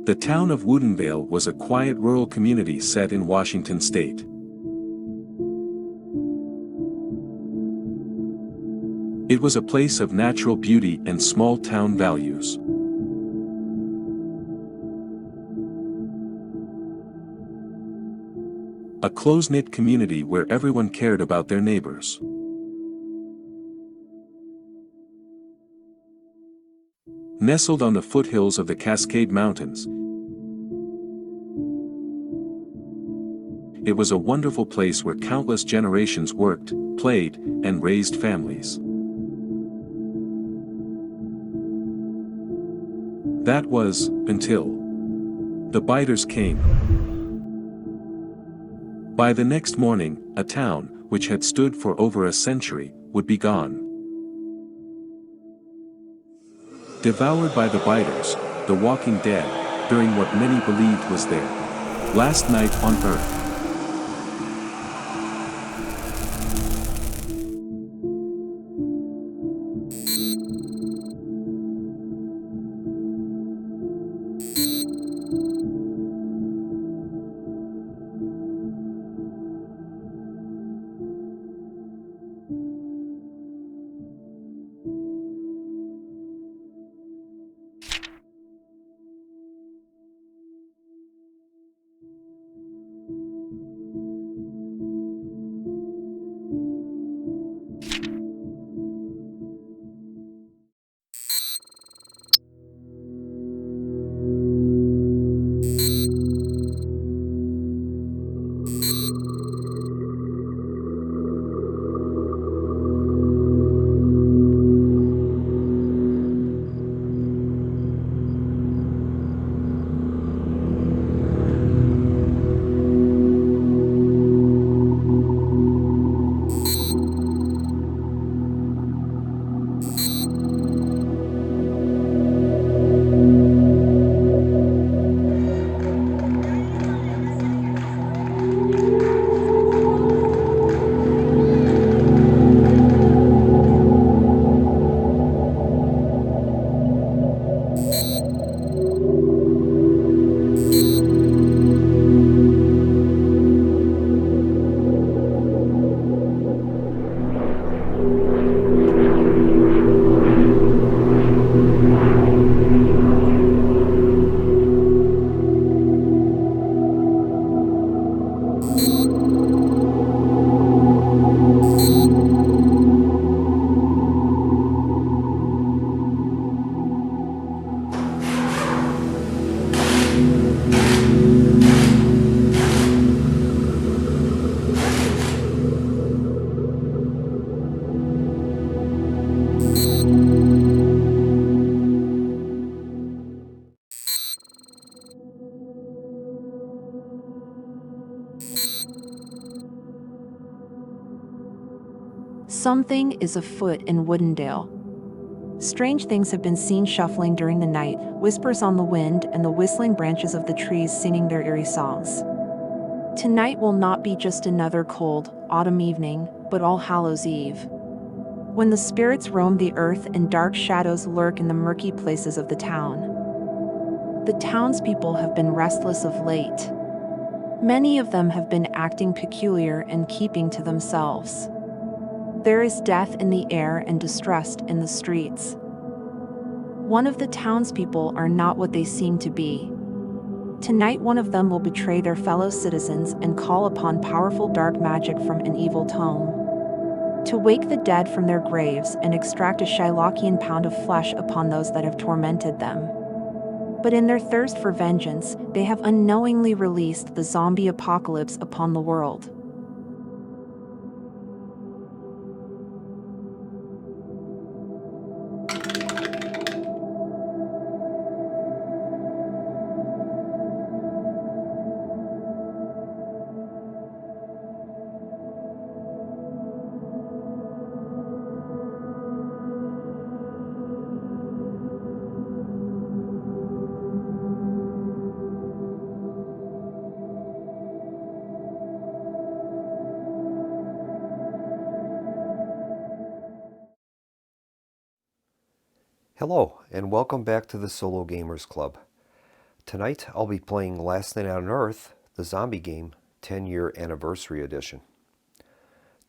The town of Woodinvale was a quiet rural community set in Washington state. It was a place of natural beauty and small-town values. A close-knit community where everyone cared about their neighbors. Nestled on the foothills of the Cascade Mountains, it was a wonderful place where countless generations worked, played, and raised families. That was, until the biters came. By the next morning, a town, which had stood for over a century, would be gone. Devoured by the biters, the walking dead, during what many believed was their last night on earth. Something is afoot in Woodendale. Strange things have been seen shuffling during the night, whispers on the wind and the whistling branches of the trees singing their eerie songs. Tonight will not be just another cold, autumn evening, but All Hallows' Eve, when the spirits roam the earth and dark shadows lurk in the murky places of the town. The townspeople have been restless of late. Many of them have been acting peculiar and keeping to themselves. There is death in the air and distrust in the streets. One of the townspeople are not what they seem to be. Tonight one of them will betray their fellow citizens and call upon powerful dark magic from an evil tome to wake the dead from their graves and extract a Shylockian pound of flesh upon those that have tormented them. But in their thirst for vengeance, they have unknowingly released the zombie apocalypse upon the world. Hello, and welcome back to the Solo Gamers Club. Tonight I'll be playing Last Night on Earth, the zombie game, 10-year anniversary edition.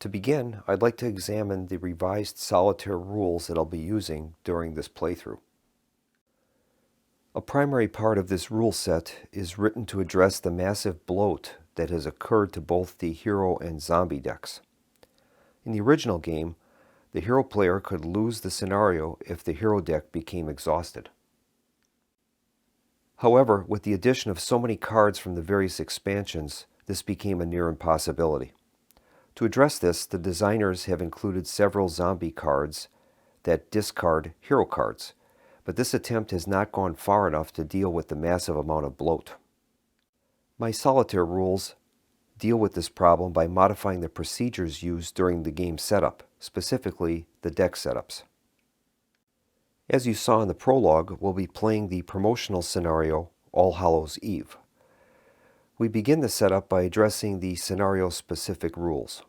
To begin, I'd like to examine the revised solitaire rules that I'll be using during this playthrough. A primary part of this rule set is written to address the massive bloat that has occurred to both the hero and zombie decks. In the original game, the hero player could lose the scenario if the hero deck became exhausted. However, with the addition of so many cards from the various expansions, this became a near impossibility. To address this, the designers have included several zombie cards that discard hero cards, but this attempt has not gone far enough to deal with the massive amount of bloat. My solitaire rules deal with this problem by modifying the procedures used during the game setup, specifically the deck setups. As you saw in the prologue, we'll be playing the promotional scenario, All Hallows Eve. We begin the setup by addressing the scenario-specific rules.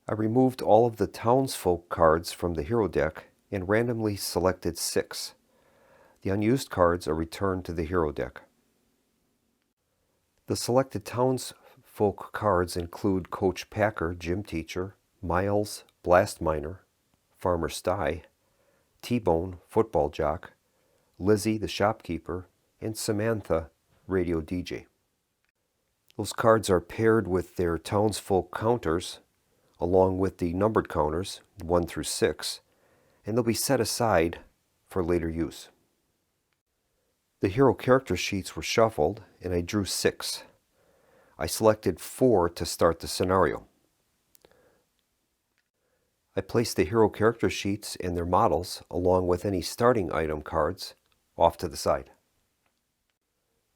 I removed all of the townsfolk cards from the hero deck and randomly selected 6. The unused cards are returned to the hero deck. The selected townsfolk cards include Coach Packer, Gym Teacher, Miles, Blast Miner, Farmer Sty, T-Bone, Football Jock, Lizzie, the Shopkeeper, and Samantha, Radio DJ. Those cards are paired with their townsfolk counters, along with the numbered counters, 1 through 6, and they'll be set aside for later use. The hero character sheets were shuffled, and I drew 6. I selected 4 to start the scenario. I placed the hero character sheets and their models, along with any starting item cards, off to the side.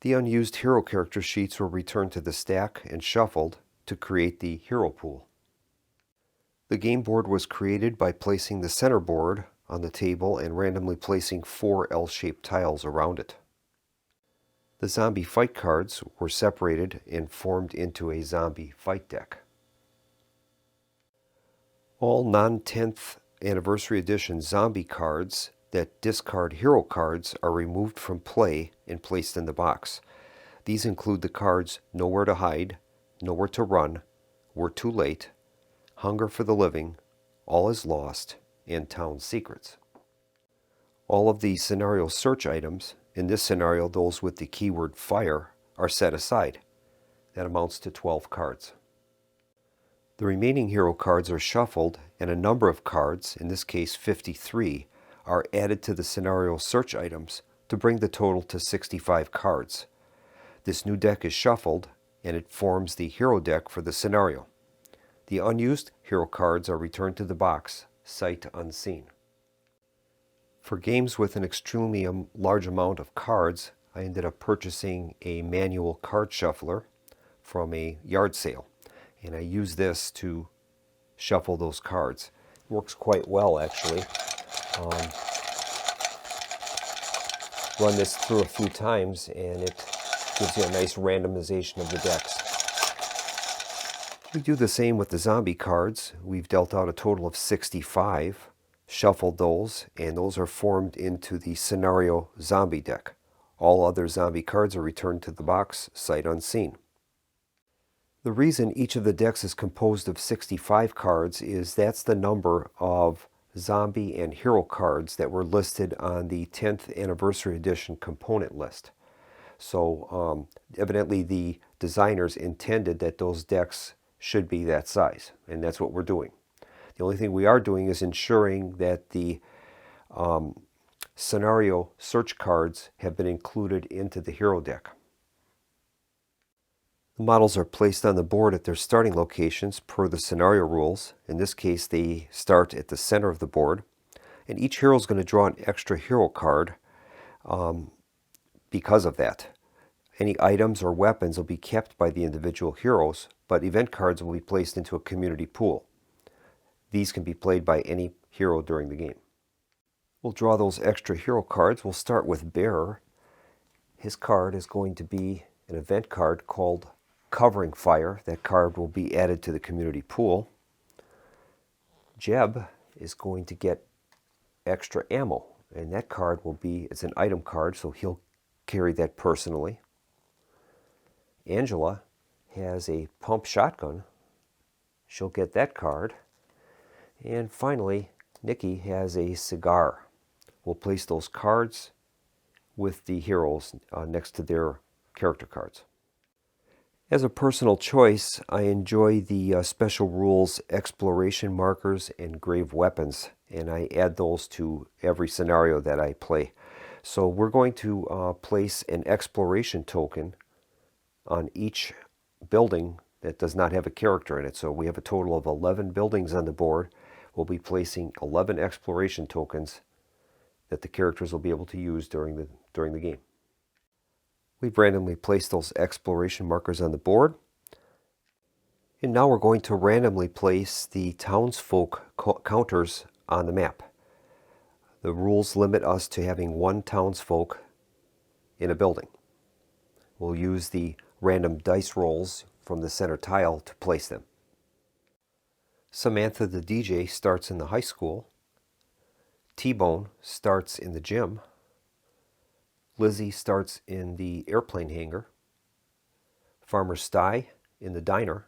The unused hero character sheets were returned to the stack and shuffled to create the hero pool. The game board was created by placing the center board on the table and randomly placing 4 L-shaped tiles around it. The zombie fight cards were separated and formed into a zombie fight deck. All non-10th Anniversary Edition zombie cards that discard hero cards are removed from play and placed in the box. These include the cards Nowhere to Hide, Nowhere to Run, We're Too Late, Hunger for the Living, All is Lost, and Town Secrets. All of the scenario search items, in this scenario those with the keyword fire, are set aside. That amounts to 12 cards. The remaining hero cards are shuffled, and a number of cards, in this case 53, are added to the scenario search items to bring the total to 65 cards. This new deck is shuffled, and it forms the hero deck for the scenario. The unused hero cards are returned to the box, sight unseen. For games with an extremely large amount of cards, I ended up purchasing a manual card shuffler from a yard sale. And I use this to shuffle those cards. It works quite well, actually. Run this through a few times, and it gives you a nice randomization of the decks. We do the same with the zombie cards. We've dealt out a total of 65, shuffled those, and those are formed into the scenario zombie deck. All other zombie cards are returned to the box, sight unseen. The reason each of the decks is composed of 65 cards is that's the number of zombie and hero cards that were listed on the 10th Anniversary Edition component list. So evidently the designers intended that those decks should be that size, and that's what we're doing. The only thing we are doing is ensuring that the scenario search cards have been included into the hero deck. The models are placed on the board at their starting locations per the scenario rules. In this case, they start at the center of the board. And each hero is going to draw an extra hero card because of that. Any items or weapons will be kept by the individual heroes, but event cards will be placed into a community pool. These can be played by any hero during the game. We'll draw those extra hero cards. We'll start with Bearer. His card is going to be an event card called Covering Fire. That card will be added to the community pool. Jeb is going to get extra ammo, and that card will be, it's an item card, so he'll carry that personally. Angela has a pump shotgun. She'll get that card. And finally, Nikki has a cigar. We'll place those cards with the heroes next to their character cards. As a personal choice, I enjoy the special rules exploration markers and grave weapons, and I add those to every scenario that I play. So we're going to place an exploration token on each building that does not have a character in it. So we have a total of 11 buildings on the board. We'll be placing 11 exploration tokens that the characters will be able to use during the game. We've randomly placed those exploration markers on the board. And now we're going to randomly place the townsfolk counters on the map. The rules limit us to having one townsfolk in a building. We'll use the random dice rolls from the center tile to place them. Samantha the DJ starts in the high school. T-Bone starts in the gym. Lizzie starts in the airplane hangar. Farmer Sty in the diner.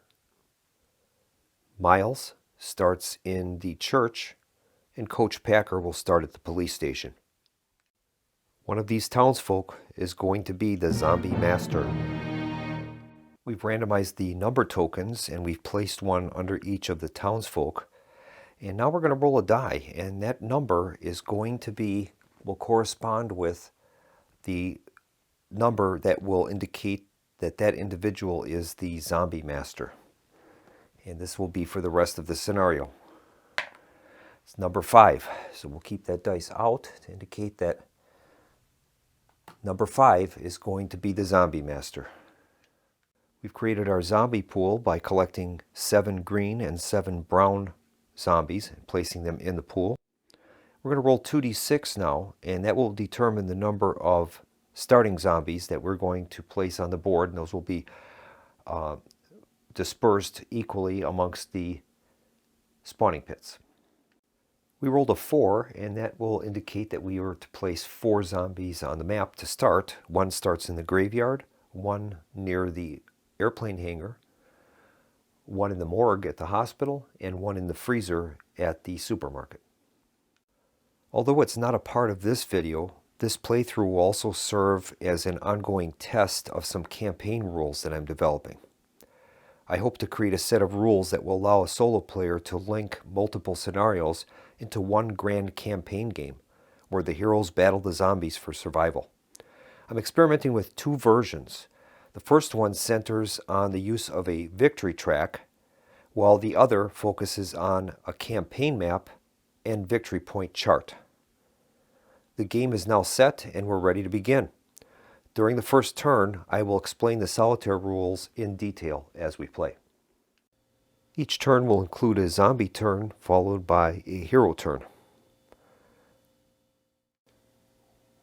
Miles starts in the church, and Coach Packer will start at the police station. One of these townsfolk is going to be the Zombie Master. We've randomized the number tokens, and we've placed one under each of the townsfolk. And now we're going to roll a die, and that number is going to will correspond with the number that will indicate that that individual is the Zombie Master. And this will be for the rest of the scenario. It's number 5. So we'll keep that dice out to indicate that number 5 is going to be the Zombie Master. We've created our zombie pool by collecting 7 green and 7 brown zombies and placing them in the pool. We're going to roll 2d6 now, and that will determine the number of starting zombies that we're going to place on the board, and those will be dispersed equally amongst the spawning pits. We rolled a 4, and that will indicate that we were to place 4 zombies on the map to start. 1 starts in the graveyard, 1 near the airplane hangar, 1 in the morgue at the hospital, and 1 in the freezer at the supermarket. Although it's not a part of this video, this playthrough will also serve as an ongoing test of some campaign rules that I'm developing. I hope to create a set of rules that will allow a solo player to link multiple scenarios into one grand campaign game, where the heroes battle the zombies for survival. I'm experimenting with 2 versions. The first one centers on the use of a victory track, while the other focuses on a campaign map and victory point chart. The game is now set and we're ready to begin. During the first turn, I will explain the solitaire rules in detail as we play. Each turn will include a zombie turn followed by a hero turn.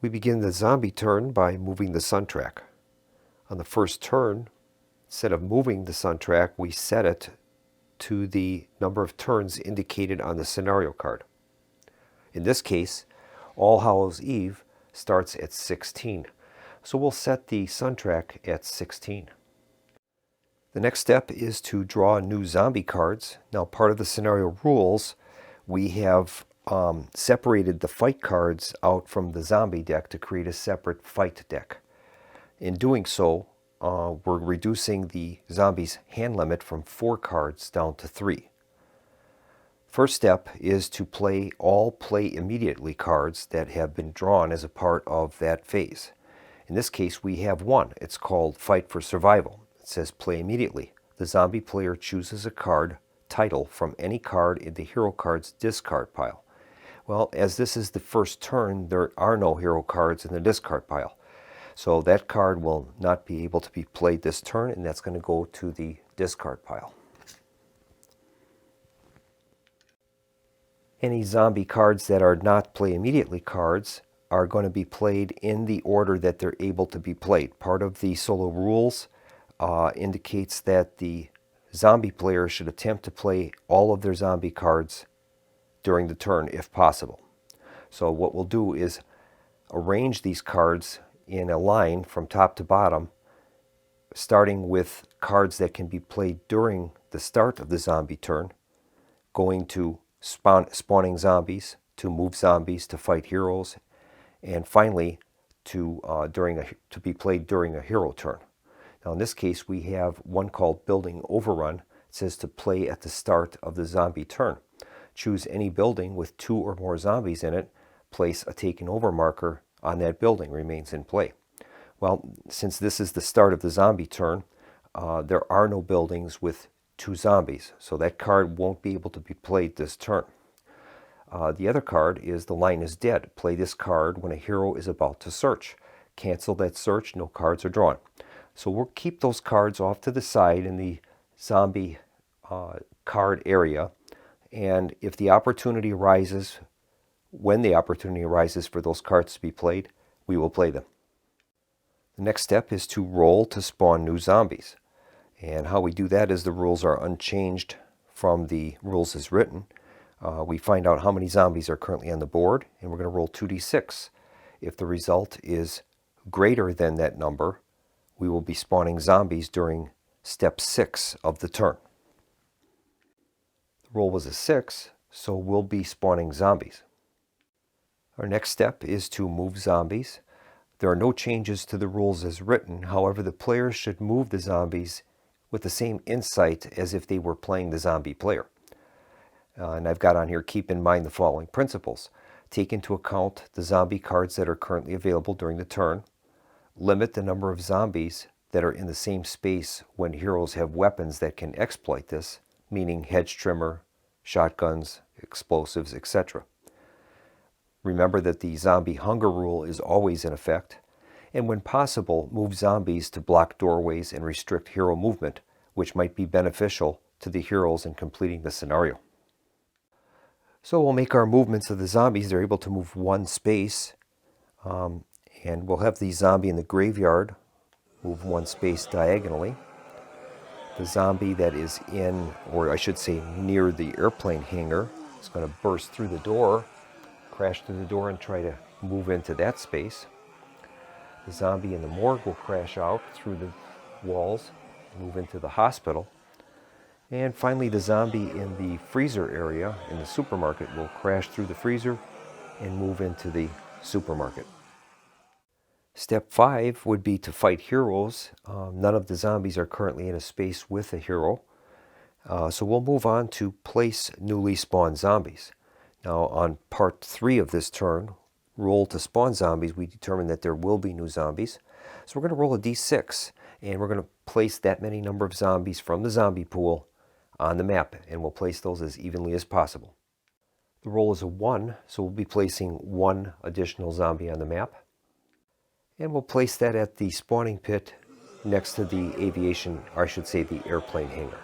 We begin the zombie turn by moving the sun track. On the first turn, instead of moving the sun track, we set it to the number of turns indicated on the scenario card. In this case, All Hallows Eve starts at 16. So we'll set the sun track at 16. The next step is to draw new zombie cards. Now, part of the scenario rules, we have separated the fight cards out from the zombie deck to create a separate fight deck. In doing so, we're reducing the zombies' hand limit from 4 cards down to 3. First step is to play all play immediately cards that have been drawn as a part of that phase. In this case, we have one. It's called Fight for Survival. It says play immediately. The zombie player chooses a card title from any card in the hero card's discard pile. Well, as this is the first turn, there are no hero cards in the discard pile. So that card will not be able to be played this turn, and that's going to go to the discard pile. Any zombie cards that are not play immediately cards are going to be played in the order that they're able to be played. Part of the solo rules indicates that the zombie player should attempt to play all of their zombie cards during the turn if possible. So what we'll do is arrange these cards in a line from top to bottom, starting with cards that can be played during the start of the zombie turn, going to spawning zombies, to move zombies, to fight heroes, and finally to be played during a hero turn. Now in this case we have one called Building Overrun. It says to play at the start of the zombie turn. Choose any building with 2 or more zombies in it. Place a taken over marker on that building, remains in play. Well, since this is the start of the zombie turn, there are no buildings with 2 zombies, so that card won't be able to be played this turn. The other card is The Line is Dead. Play this card when a hero is about to search. Cancel that search, no cards are drawn. So we'll keep those cards off to the side in the zombie card area, and if the opportunity arises, when the opportunity arises for those cards to be played, we will play them. The next step is to roll to spawn new zombies. And how we do that is the rules are unchanged from the rules as written. We find out how many zombies are currently on the board, and we're going to roll 2d6. If the result is greater than that number, we will be spawning zombies during step 6 of the turn. The roll was a 6, so we'll be spawning zombies. Our next step is to move zombies. There are no changes to the rules as written. However, the players should move the zombies with the same insight as if they were playing the zombie player. And I've got on here, keep in mind the following principles. Take into account the zombie cards that are currently available during the turn. Limit the number of zombies that are in the same space when heroes have weapons that can exploit this, meaning hedge trimmer, shotguns, explosives, etc. Remember that the zombie hunger rule is always in effect, and when possible, move zombies to block doorways and restrict hero movement, which might be beneficial to the heroes in completing the scenario. So we'll make our movements of the zombies. They're able to move 1 space, and we'll have the zombie in the graveyard move 1 space diagonally. The zombie that is in, or I should say near the airplane hangar, is going to burst through the door, crash through the door and try to move into that space. The zombie in the morgue will crash out through the walls, move into the hospital. And finally, the zombie in the freezer area in the supermarket will crash through the freezer and move into the supermarket. Step 5 would be to fight heroes. None of the zombies are currently in a space with a hero. So we'll move on to place newly spawned zombies. Now on part 3 of this turn, roll to spawn zombies, we determine that there will be new zombies. So we're going to roll a d6, and we're going to place that many number of zombies from the zombie pool on the map, and we'll place those as evenly as possible. The roll is a 1, so we'll be placing 1 additional zombie on the map. And we'll place that at the spawning pit next to the aviation, or I should say the airplane hangar.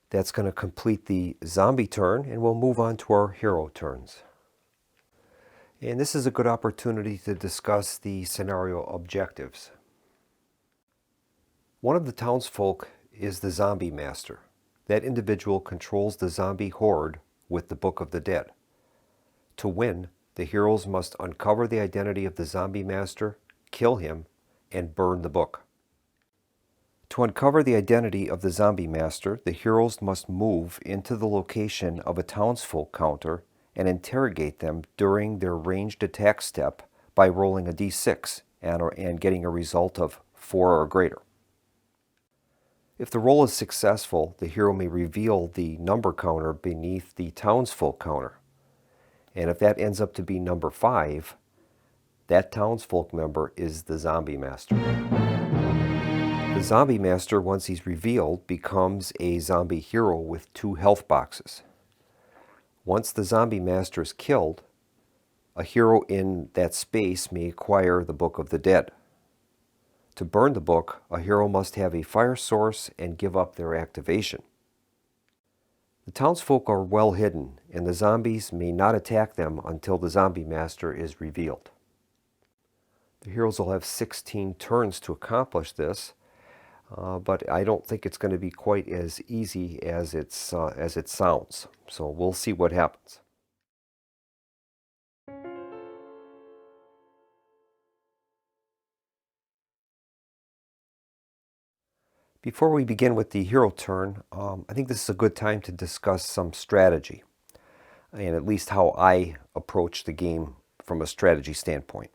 That's going to complete the zombie turn, and we'll move on to our hero turns. And this is a good opportunity to discuss the scenario objectives. One of the townsfolk is the zombie master. That individual controls the zombie horde with the Book of the Dead. To win, the heroes must uncover the identity of the zombie master, kill him, and burn the book. To uncover the identity of the zombie master, the heroes must move into the location of a townsfolk counter and interrogate them during their ranged attack step by rolling a d6 and getting a result of 4 or greater. If the roll is successful, the hero may reveal the number counter beneath the townsfolk counter. And if that ends up to be number 5, that townsfolk member is the zombie master. The zombie master, once he's revealed, becomes a zombie hero with 2 health boxes. Once the zombie master is killed, a hero in that space may acquire the Book of the Dead. To burn the book, a hero must have a fire source and give up their activation. The townsfolk are well hidden, and the zombies may not attack them until the zombie master is revealed. The heroes will have 16 turns to accomplish this, but I don't think it's going to be quite as easy as it sounds. So we'll see what happens. Before we begin with the hero turn, I think this is a good time to discuss some strategy, and at least how I approach the game from a strategy standpoint.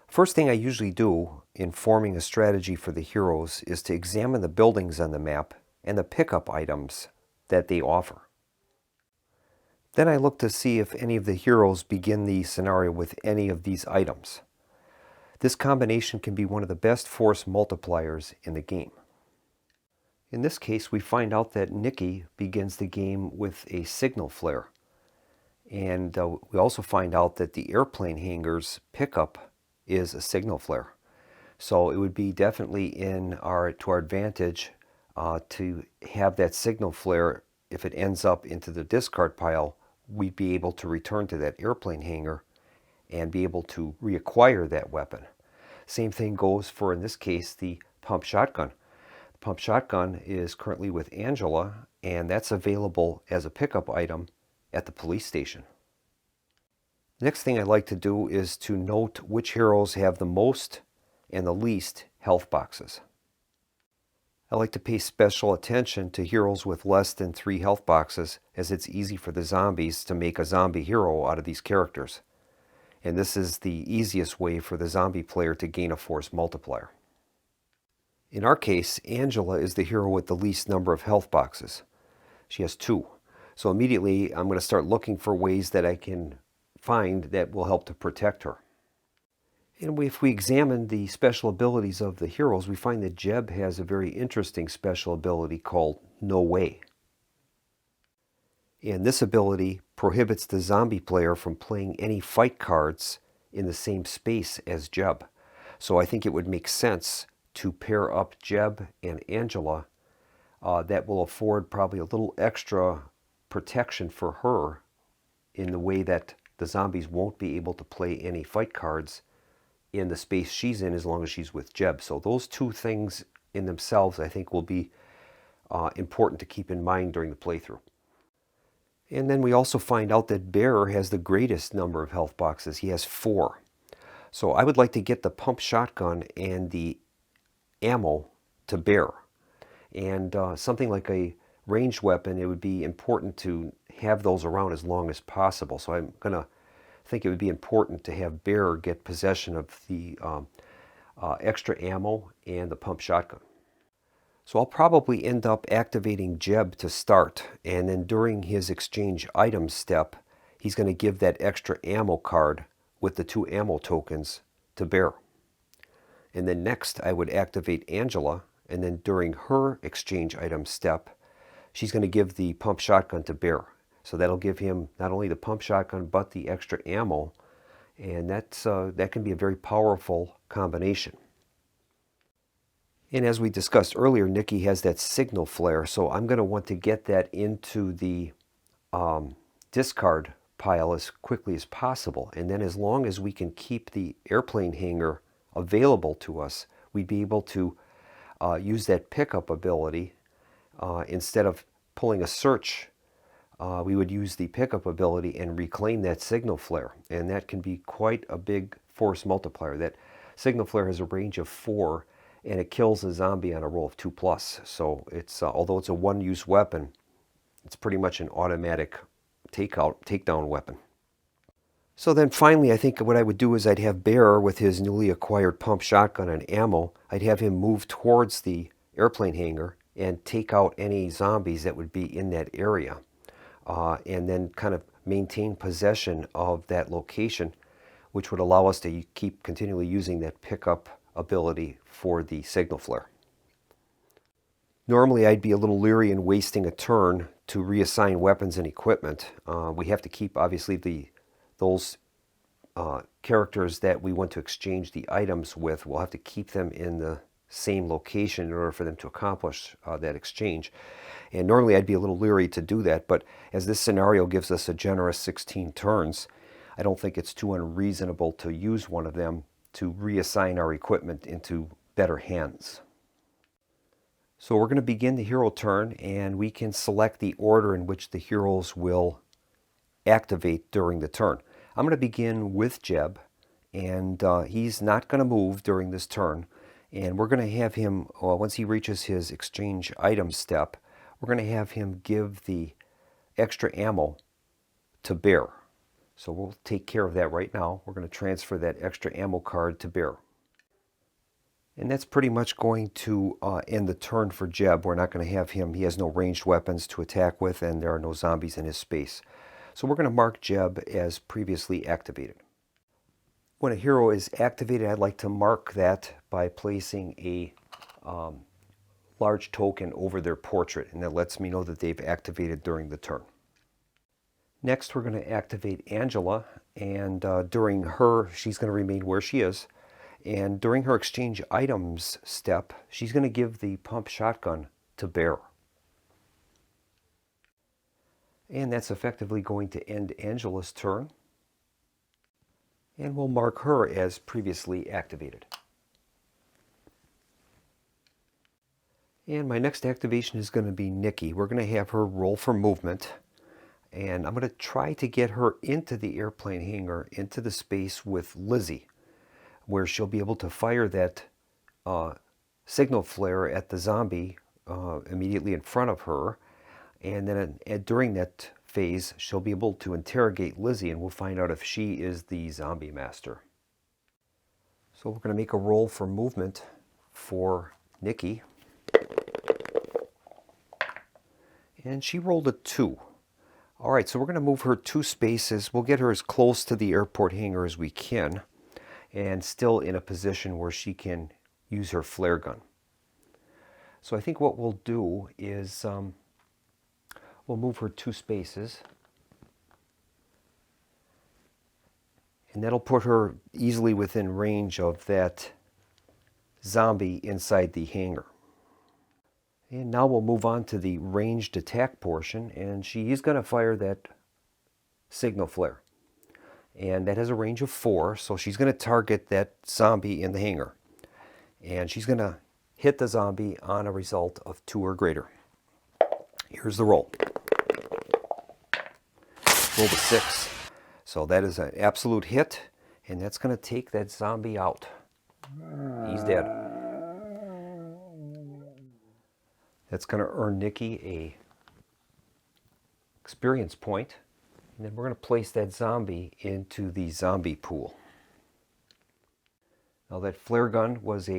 First thing I usually do in forming a strategy for the heroes is to examine the buildings on the map and the pickup items that they offer. Then I look to see if any of the heroes begin the scenario with any of these items. This combination can be one of the best force multipliers in the game. In this case, we find out that Nikki begins the game with a signal flare. And we also find out that the airplane hangar's pickup is a signal flare. So it would be definitely to our advantage to have that signal flare. If it ends up into the discard pile, we'd be able to return to that airplane hangar and be able to reacquire that weapon. Same thing goes for, in this case, the pump shotgun. The pump shotgun is currently with Angela, and that's available as a pickup item at the police station. Next thing I like to do is to note which heroes have the most and the least health boxes. I like to pay special attention to heroes with less than 3 health boxes, as it's easy for the zombies to make a zombie hero out of these characters. And this is the easiest way for the zombie player to gain a force multiplier. In our case, Angela is the hero with the least number of health boxes. She has 2. So immediately I'm going to start looking for ways that I can find that will help to protect her. And if we examine the special abilities of the heroes, we find that Jeb has a very interesting special ability called No Way. And this ability prohibits the zombie player from playing any fight cards in the same space as Jeb. So I think it would make sense to pair up Jeb and Angela. That will afford probably a little extra protection for her in the way that the zombies won't be able to play any fight cards in the space she's in as long as she's with Jeb. So those 2 things in themselves I think will be important to keep in mind during the playthrough. And then we also find out that Bear has the greatest number of health boxes. He has 4. So I would like to get the pump shotgun and the ammo to Bear. And something like a ranged weapon, it would be important to have those around as long as possible. So I'm going to think it would be important to have Bear get possession of the extra ammo and the pump shotgun. So I'll probably end up activating Jeb to start, and then during his exchange items step, he's going to give that extra ammo card with the 2 ammo tokens to Bear. And then next I would activate Angela, and then during her exchange items step, she's going to give the pump shotgun to Bear. So that'll give him not only the pump shotgun, but the extra ammo. And that can be a very powerful combination. And as we discussed earlier, Nikki has that signal flare. So I'm going to want to get that into the discard pile as quickly as possible. And then as long as we can keep the airplane hangar available to us, we'd be able to use that pickup ability. Instead of pulling a search, we would use the pickup ability and reclaim that signal flare. And that can be quite a big force multiplier. That signal flare has a range of 4, and it kills a zombie on a roll of 2+. So it's although it's a one-use weapon, it's pretty much an automatic takedown weapon. So then finally, I think what I would do is I'd have Bear with his newly acquired pump shotgun and ammo. I'd have him move towards the airplane hangar and take out any zombies that would be in that area. And then kind of maintain possession of that location, which would allow us to keep continually using that pickup ability for the signal flare. Normally I'd be a little leery in wasting a turn to reassign weapons and equipment. We have to keep obviously those characters that we want to exchange the items with. We'll have to keep them in the same location in order for them to accomplish that exchange. And normally I'd be a little leery to do that, but as this scenario gives us a generous 16 turns, I don't think it's too unreasonable to use one of them to reassign our equipment into better hands. So we're going to begin the hero turn, and we can select the order in which the heroes will activate during the turn. I'm going to begin with Jeb, and he's not going to move during this turn. And we're going to have him, once he reaches his exchange item step, we're going to have him give the extra ammo to Bear. So we'll take care of that right now. We're going to transfer that extra ammo card to Bear. And that's pretty much going to end the turn for Jeb. We're not going to have him, he has no ranged weapons to attack with, and there are no zombies in his space. So we're going to mark Jeb as previously activated. When a hero is activated, I'd like to mark that by placing a large token over their portrait, and that lets me know that they've activated during the turn. Next, we're going to activate Angela, and during her, she's going to remain where she is. And during her exchange items step, she's going to give the pump shotgun to Bear. And that's effectively going to end Angela's turn. And we'll mark her as previously activated. And my next activation is going to be Nikki. We're going to have her roll for movement. And I'm going to try to get her into the airplane hangar, into the space with Lizzie, where she'll be able to fire that signal flare at the zombie immediately in front of her. And then during that phase, she'll be able to interrogate Lizzie, and we'll find out if she is the zombie master. So we're going to make a roll for movement for Nikki. And she rolled a 2. All right, so we're going to move her 2 spaces. We'll get her as close to the airport hangar as we can, and still in a position where she can use her flare gun. So I think what we'll do is we'll move her 2 spaces, and that'll put her easily within range of that zombie inside the hangar. And now we'll move on to the ranged attack portion, and she is going to fire that signal flare. And that has a range of 4, so she's going to target that zombie in the hangar. And she's going to hit the zombie on a result of 2 or greater. Here's the roll. Roll to 6. So that is an absolute hit, and that's going to take that zombie out. He's dead. That's going to earn Nikki a experience point. And then we're going to place that zombie into the zombie pool. Now that flare gun was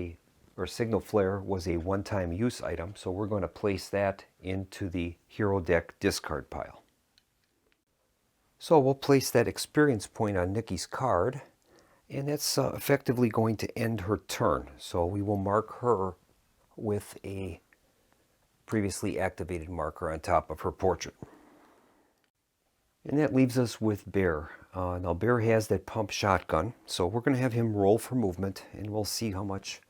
or signal flare was a one-time use item, so we're going to place that into the hero deck discard pile. So we'll place that experience point on Nikki's card, and that's effectively going to end her turn. So we will mark her with a previously activated marker on top of her portrait. And that leaves us with Bear. Now Bear has that pump shotgun, so we're going to have him roll for movement, and we'll see how much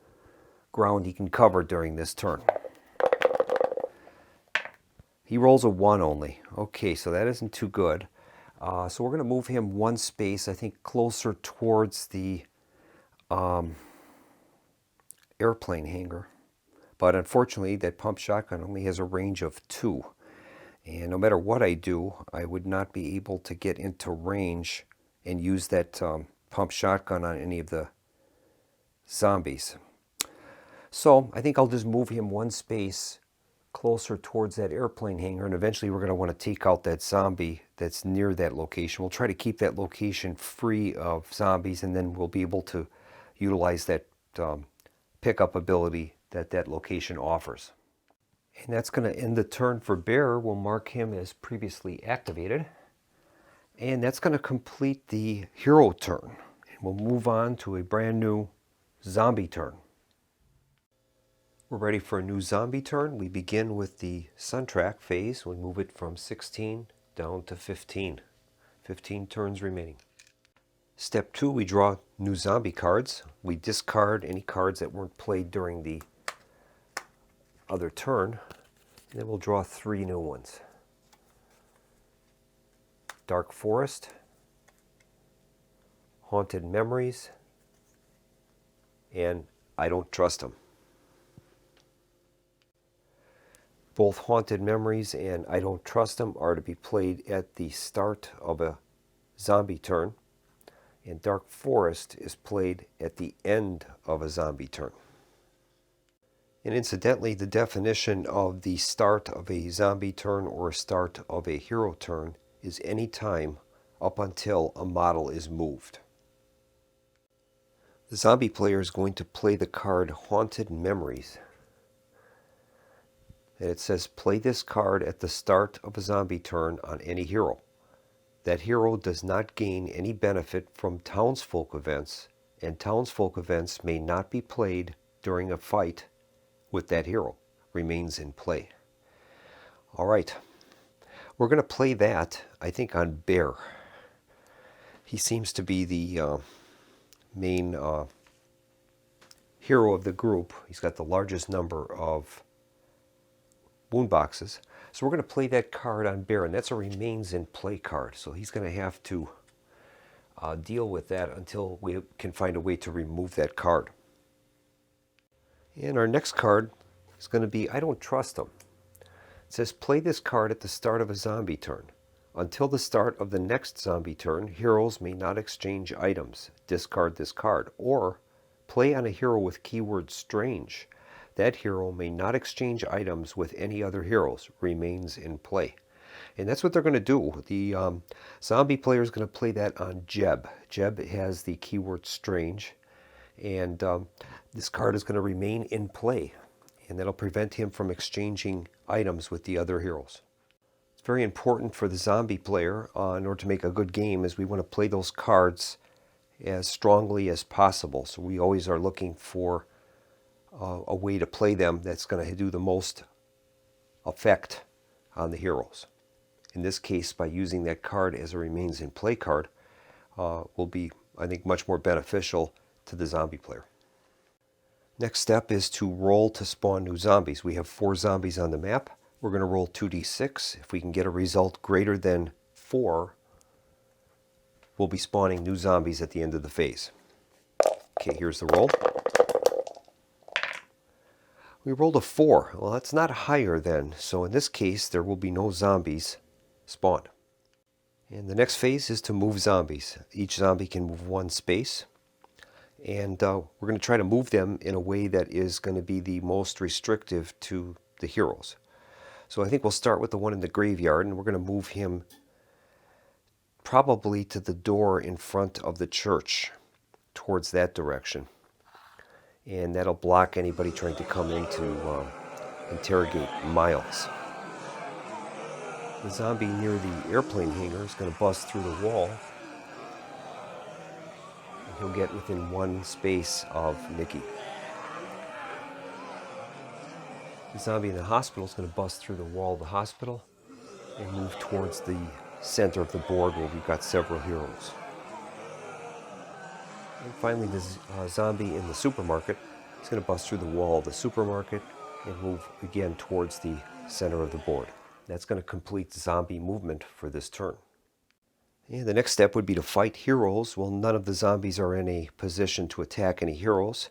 ground he can cover during this turn. He rolls a 1 only. Okay, so that isn't too good. So we're going to move him 1 space, I think closer towards the airplane hangar. But unfortunately, that pump shotgun only has a range of 2. And no matter what I do, I would not be able to get into range and use that pump shotgun on any of the zombies. So I think I'll just move him 1 space closer towards that airplane hangar, and eventually we're going to want to take out that zombie that's near that location. We'll try to keep that location free of zombies, and then we'll be able to utilize that pickup ability that location offers. And that's going to end the turn for Bear. We'll mark him as previously activated. And that's going to complete the hero turn. And we'll move on to a brand new zombie turn. We're ready for a new zombie turn. We begin with the Suntrack phase. We move it from 16 down to 15. 15 turns remaining. Step 2, we draw new zombie cards. We discard any cards that weren't played during the other turn, and then we'll draw 3 new ones. Dark Forest, Haunted Memories, and I Don't Trust Him. Both Haunted Memories and I Don't Trust Him are to be played at the start of a zombie turn, and Dark Forest is played at the end of a zombie turn. And incidentally, the definition of the start of a zombie turn or start of a hero turn is any time up until a model is moved. The zombie player is going to play the card Haunted Memories. And it says play this card at the start of a zombie turn on any hero. That hero does not gain any benefit from townsfolk events, and townsfolk events may not be played during a fight with that hero. Remains in play. All right, we're going to play that, I think, on Bear. He seems to be the main hero of the group. He's got the largest number of wound boxes. So we're going to play that card on Bear, and that's a remains in play card. So he's going to have to deal with that until we can find a way to remove that card. And our next card is going to be I Don't Trust Him. It says play this card at the start of a zombie turn. Until the start of the next zombie turn, heroes may not exchange items. Discard this card. Or play on a hero with keyword strange. That hero may not exchange items with any other heroes. Remains in play. And that's what they're going to do. The zombie player is going to play that on Jeb. Jeb has the keyword strange. And this card is going to remain in play. And that'll prevent him from exchanging items with the other heroes. It's very important for the zombie player in order to make a good game is we want to play those cards as strongly as possible. So we always are looking for a way to play them that's going to do the most effect on the heroes. In this case, by using that card as a remains in play card, will be, I think, much more beneficial to the zombie player. Next step is to roll to spawn new zombies. We have 4 zombies on the map. We're going to roll 2d6. If we can get a result greater than 4, we'll be spawning new zombies at the end of the phase. Okay, here's the roll. We rolled a 4. Well, that's not higher than, so in this case there will be no zombies spawned. And the next phase is to move zombies. Each zombie can move 1 space. And we're going to try to move them in a way that is going to be the most restrictive to the heroes. So I think we'll start with the one in the graveyard, and we're going to move him probably to the door in front of the church, towards that direction. And that'll block anybody trying to come in to interrogate Miles. The zombie near the airplane hangar is going to bust through the wall. He'll get within 1 space of Nikki. The zombie in the hospital is going to bust through the wall of the hospital and move towards the center of the board where we've got several heroes. And finally, this zombie in the supermarket is going to bust through the wall of the supermarket and move again towards the center of the board. That's going to complete zombie movement for this turn. And the next step would be to fight heroes. Well, none of the zombies are in a position to attack any heroes.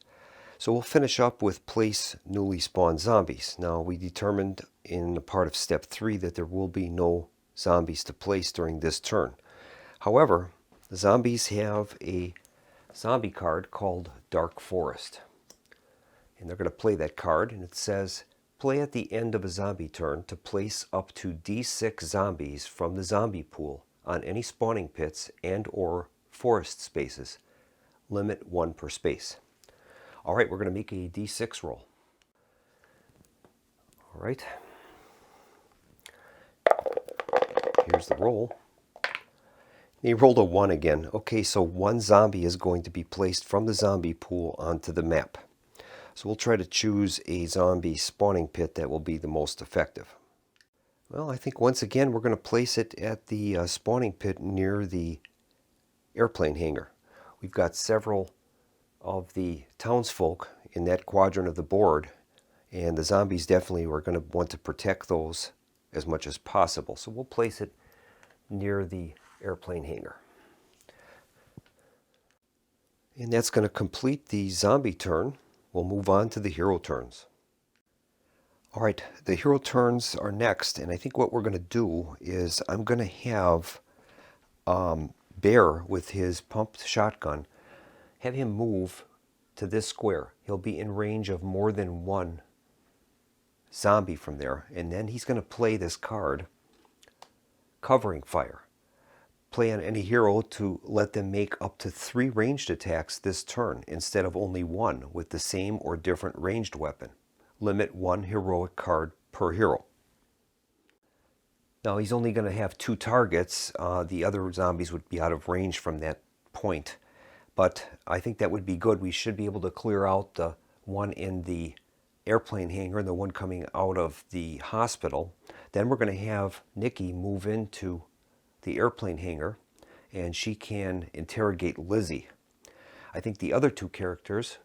So we'll finish up with place newly spawned zombies. Now, we determined in a part of step 3 that there will be no zombies to place during this turn. However, the zombies have a zombie card called Dark Forest. And they're going to play that card, and it says, play at the end of a zombie turn to place up to D6 zombies from the zombie pool on any spawning pits and or forest spaces. Limit 1 per space. All right, we're going to make a D6 roll. All right. Here's the roll. He rolled a 1 again. Okay, so 1 zombie is going to be placed from the zombie pool onto the map. So we'll try to choose a zombie spawning pit that will be the most effective. Well, I think once again we're going to place it at the spawning pit near the airplane hangar. We've got several of the townsfolk in that quadrant of the board, and the zombies definitely are going to want to protect those as much as possible. So we'll place it near the airplane hangar. And that's going to complete the zombie turn. We'll move on to the hero turns. All right, the hero turns are next, and I think what we're going to do is I'm going to have Bear with his pumped shotgun, have him move to this square. He'll be in range of more than 1 zombie from there. And then he's going to play this card, Covering Fire. Play on any hero to let them make up to 3 ranged attacks this turn instead of only 1 with the same or different ranged weapon. Limit 1 heroic card per hero. Now he's only going to have 2 targets. The other zombies would be out of range from that point. But I think that would be good. We should be able to clear out the one in the airplane hangar and the one coming out of the hospital. Then we're going to have Nikki move into the airplane hangar, and she can interrogate Lizzie. I think the other 2 characters,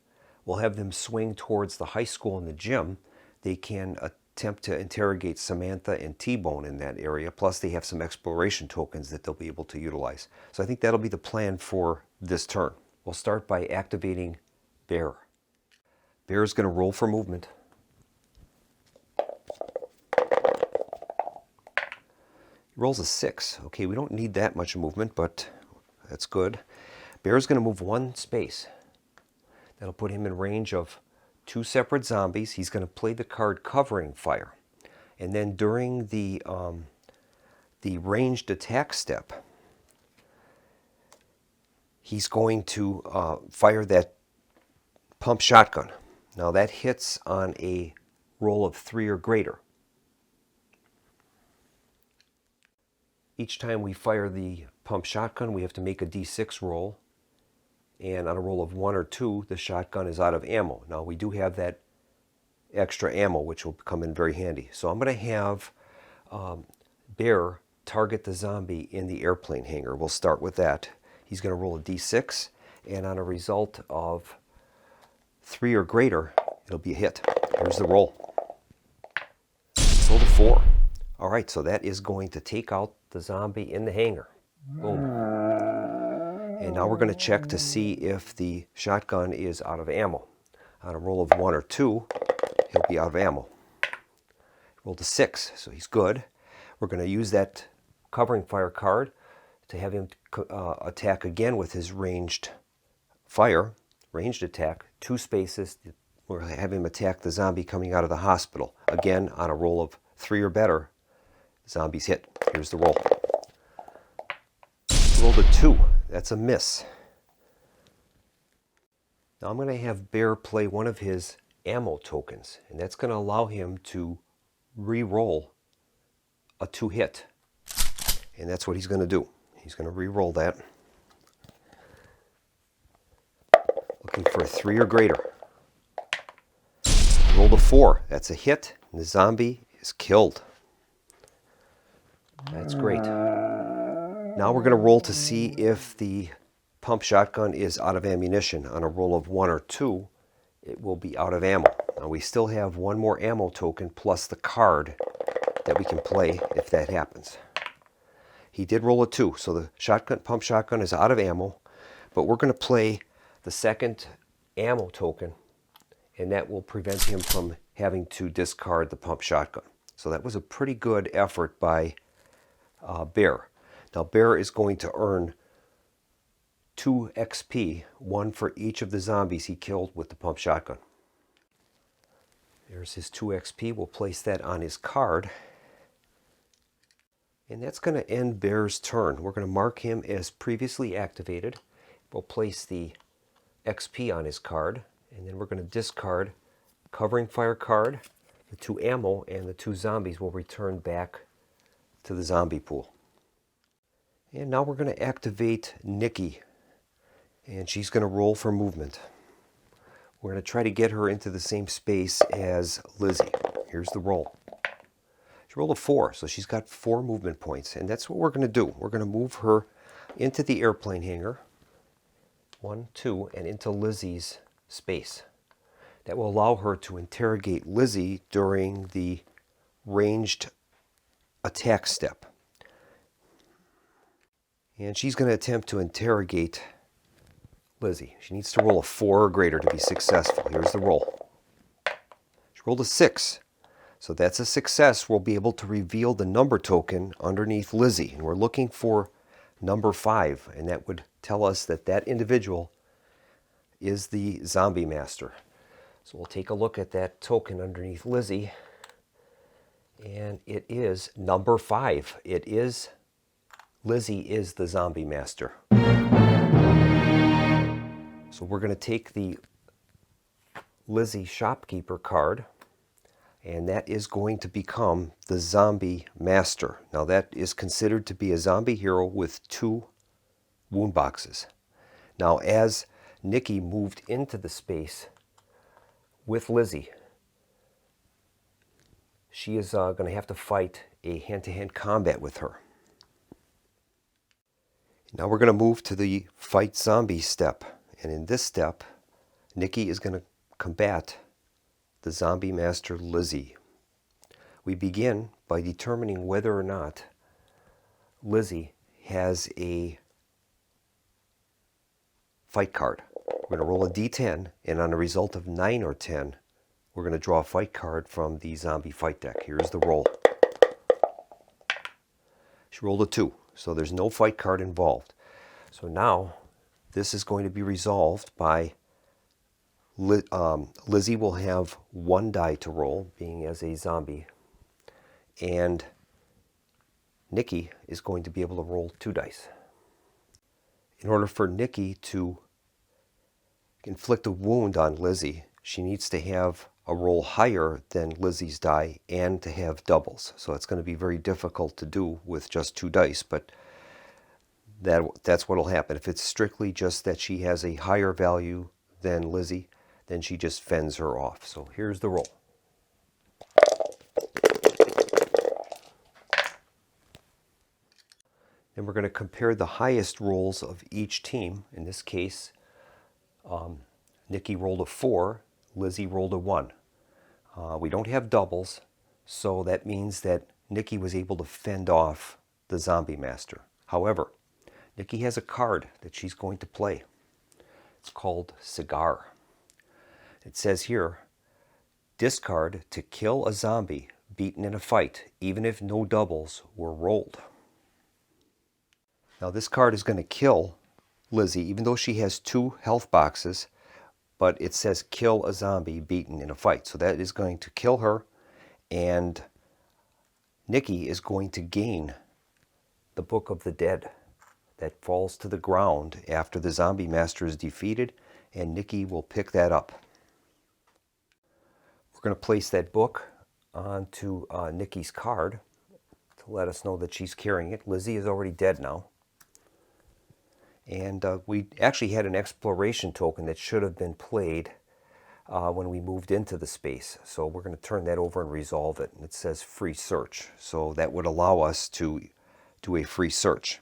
will have them swing towards the high school and the gym. They can attempt to interrogate Samantha and T-Bone in that area, plus they have some exploration tokens that they'll be able to utilize. So I think that'll be the plan for this turn. We'll start by activating Bear. Bear is going to roll for movement. Rolls a 6. Okay, we don't need that much movement, but that's good. Bear's going to move 1 space. That'll put him in range of 2 separate zombies. He's going to play the card Covering Fire. And then during the ranged attack step, he's going to fire that pump shotgun. Now that hits on a roll of 3 or greater. Each time we fire the pump shotgun, we have to make a d6 roll. And on a roll of 1 or 2, the shotgun is out of ammo. Now we do have that extra ammo, which will come in very handy. So I'm going to have Bear target the zombie in the airplane hangar. We'll start with that. He's going to roll a d6, and on a result of 3 or greater, it'll be a hit. Here's the roll. Roll a 4. All right, so that is going to take out the zombie in the hangar. Boom. And now we're going to check to see if the shotgun is out of ammo. On a roll of 1 or 2, he'll be out of ammo. Rolled a 6, so he's good. We're going to use that Covering Fire card to have him attack again with his ranged fire, ranged attack, 2 spaces. We'll have him attack the zombie coming out of the hospital. Again, on a roll of 3 or better, zombies hit. Here's the roll. Rolled a 2. That's a miss. Now I'm going to have Bear play one of his ammo tokens, and that's going to allow him to re-roll a 2 hit. And that's what he's going to do. He's going to re-roll that. Looking for a 3 or greater. Rolled a 4. That's a hit, and the zombie is killed. That's great. Now we're going to roll to see if the pump shotgun is out of ammunition. On a roll of 1 or 2, it will be out of ammo. Now we still have 1 more ammo token plus the card that we can play if that happens. He did roll a 2, so the pump shotgun is out of ammo, but we're going to play the second ammo token, and that will prevent him from having to discard the pump shotgun. So that was a pretty good effort by Bear. Now Bear is going to earn 2 XP, 1 for each of the zombies he killed with the pump shotgun. There's his 2 XP. We'll place that on his card. And that's going to end Bear's turn. We're going to mark him as previously activated. We'll place the XP on his card, and then we're going to discard Covering Fire card. The 2 ammo and the 2 zombies will return back to the zombie pool. And now we're going to activate Nikki, and she's going to roll for movement. We're going to try to get her into the same space as Lizzie. Here's the roll. She rolled a 4, so she's got 4 movement points, and that's what we're going to do. We're going to move her into the airplane hangar, 1, 2, and into Lizzie's space. That will allow her to interrogate Lizzie during the ranged attack step. And she's going to attempt to interrogate Lizzie. She needs to roll a 4 or greater to be successful. Here's the roll. She rolled a 6. So that's a success. We'll be able to reveal the number token underneath Lizzie. And we're looking for number 5. And that would tell us that that individual is the zombie master. So we'll take a look at that token underneath Lizzie. And it is number 5. It is Lizzie is the zombie master. So we're going to take the Lizzie shopkeeper card, and that is going to become the zombie master. Now that is considered to be a zombie hero with 2 wound boxes. Now as Nikki moved into the space with Lizzie, she is going to have to fight a hand-to-hand combat with her. Now we're going to move to the fight zombie step. And in this step, Nikki is going to combat the zombie master Lizzie. We begin by determining whether or not Lizzie has a fight card. We're going to roll a d10, and on a result of 9 or 10, we're going to draw a fight card from the zombie fight deck. Here's the roll. She rolled a 2, so there's no fight card involved. So now this is going to be resolved by Lizzie will have 1 die to roll, being as a zombie, and Nikki is going to be able to roll 2 dice. In order for Nikki to inflict a wound on Lizzie, she needs to have a roll higher than Lizzie's die and to have doubles. So it's going to be very difficult to do with just 2 dice, but that's what will happen. If it's strictly just that she has a higher value than Lizzie, then she just fends her off. So here's the roll. Then we're going to compare the highest rolls of each team. In this case, Nikki rolled a 4, Lizzie rolled a 1. We don't have doubles, so that means that Nikki was able to fend off the zombie master. However, Nikki has a card that she's going to play. It's called Cigar. It says here, discard to kill a zombie beaten in a fight, even if no doubles were rolled. Now this card is going to kill Lizzie, even though she has 2 health boxes, but it says kill a zombie beaten in a fight. So that is going to kill her, and Nikki is going to gain the Book of the Dead that falls to the ground after the zombie master is defeated, and Nikki will pick that up. We're going to place that book onto Nikki's card to let us know that she's carrying it. Lizzie is already dead now. And we actually had an exploration token that should have been played when we moved into the space. So we're going to turn that over and resolve it. And it says free search. So that would allow us to do a free search.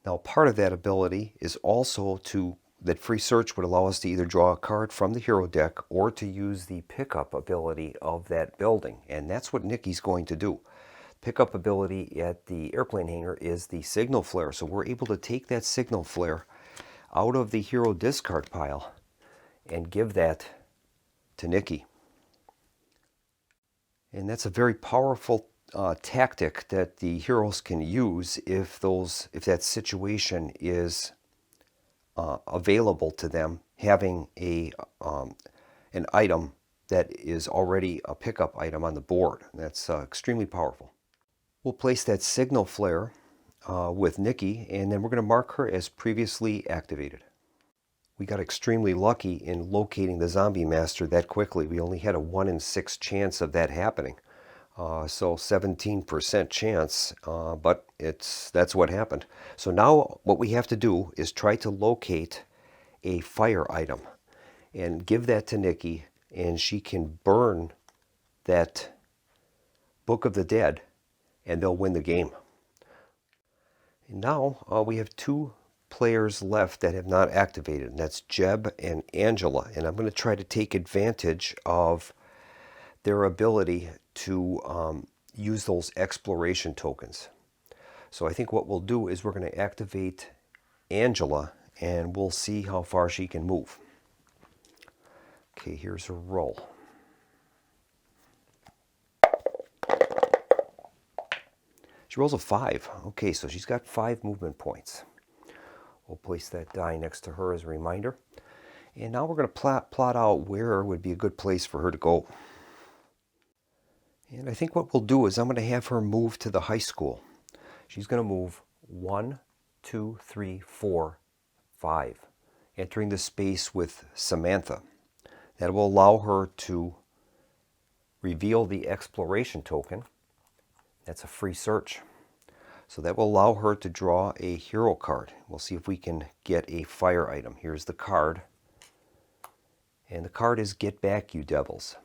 Now part of that ability is also that free search would allow us to either draw a card from the hero deck or to use the pickup ability of that building. And that's what Nikki's going to do. Pickup ability at the airplane hangar is the signal flare. So we're able to take that signal flare out of the hero discard pile and give that to Nikki. And that's a very powerful tactic that the heroes can use if that situation is available to them, having an item that is already a pickup item on the board. That's extremely powerful. We'll place that signal flare with Nikki, and then we're going to mark her as previously activated. We got extremely lucky in locating the zombie master that quickly. We only had a 1 in 6 chance of that happening. So 17% chance, but that's what happened. So now what we have to do is try to locate a fire item and give that to Nikki, and she can burn that Book of the Dead, and they'll win the game. And now we have 2 players left that have not activated, and that's Jeb and Angela. And I'm going to try to take advantage of their ability to use those exploration tokens. So I think what we'll do is we're going to activate Angela, and we'll see how far she can move. Okay, here's her roll. She rolls a 5. Okay, so she's got 5 movement points. We'll place that die next to her as a reminder. And now we're going to plot out where would be a good place for her to go. And I think what we'll do is I'm going to have her move to the high school. She's going to move 1, 2, 3, 4, 5, entering the space with Samantha. That will allow her to reveal the exploration token. That's a free search. So that will allow her to draw a hero card. We'll see if we can get a fire item. Here's the card. And the card is Get Back, You Devils.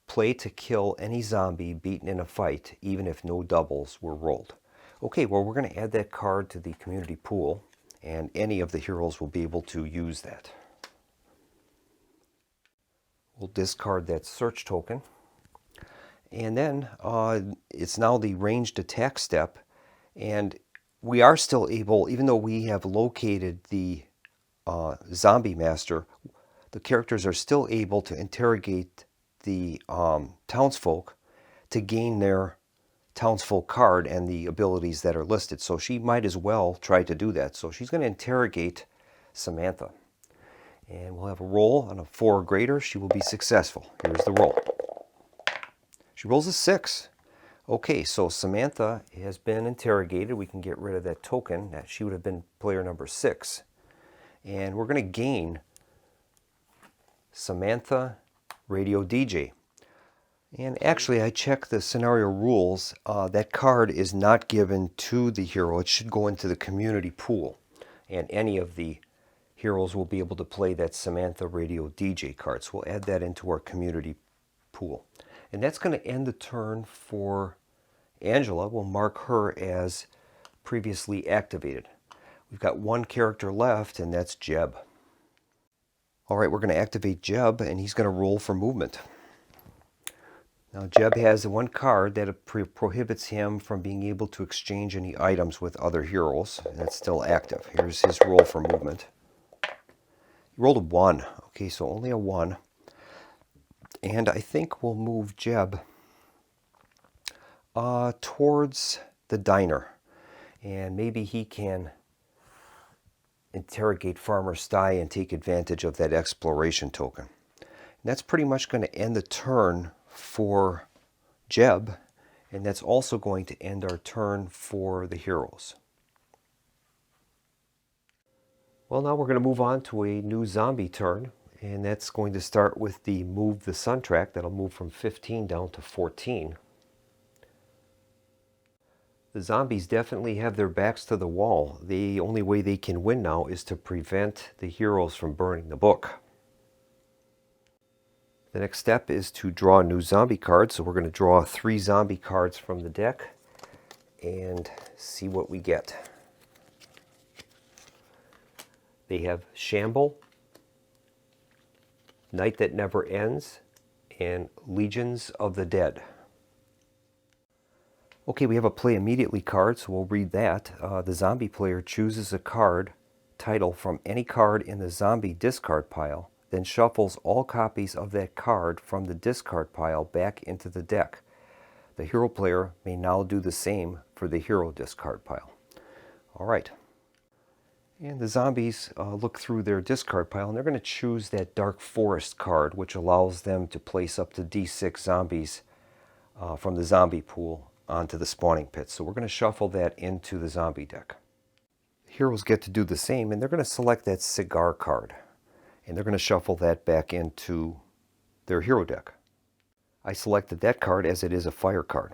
Play to kill any zombie beaten in a fight, even if no doubles were rolled. Okay, well, we're going to add that card to the community pool, and any of the heroes will be able to use that. We'll discard that search token. And then it's now the ranged attack step, and we are still able, even though we have located the zombie master, the characters are still able to interrogate the townsfolk to gain their townsfolk card and the abilities that are listed. So she might as well try to do that. So she's going to interrogate Samantha. And we'll have a roll on a 4 or greater. She will be successful. Here's the roll. She rolls a 6. Okay, so Samantha has been interrogated. We can get rid of that token. That she would have been player number 6. And we're going to gain Samantha Radio DJ. And actually, I checked the scenario rules. That card is not given to the hero. It should go into the community pool. And any of the heroes will be able to play that Samantha Radio DJ card. So we'll add that into our community pool. And that's going to end the turn for Angela. We'll mark her as previously activated. We've got one character left, and that's Jeb. All right, we're going to activate Jeb, and he's going to roll for movement. Now, Jeb has one card that prohibits him from being able to exchange any items with other heroes, and that's still active. Here's his roll for movement. He rolled a 1. Okay, so only a 1. And I think we'll move Jeb towards the diner. And maybe he can interrogate Farmer Sty and take advantage of that exploration token. And that's pretty much going to end the turn for Jeb. And that's also going to end our turn for the heroes. Well, now we're going to move on to a new zombie turn. And that's going to start with the Move the Sun track. That'll move from 15 down to 14. The zombies definitely have their backs to the wall. The only way they can win now is to prevent the heroes from burning the book. The next step is to draw a new zombie card. So we're going to draw 3 zombie cards from the deck and see what we get. They have Shamble, Night That Never Ends, and Legions of the Dead. Okay, we have a Play Immediately card, so we'll read that. The zombie player chooses a card title from any card in the zombie discard pile, then shuffles all copies of that card from the discard pile back into the deck. The hero player may now do the same for the hero discard pile. All right. And the zombies look through their discard pile, and they're going to choose that Dark Forest card, which allows them to place up to D6 zombies from the zombie pool onto the spawning pit. So we're going to shuffle that into the zombie deck. The heroes get to do the same, and they're going to select that Cigar card, and they're going to shuffle that back into their hero deck. I selected that card as it is a fire card.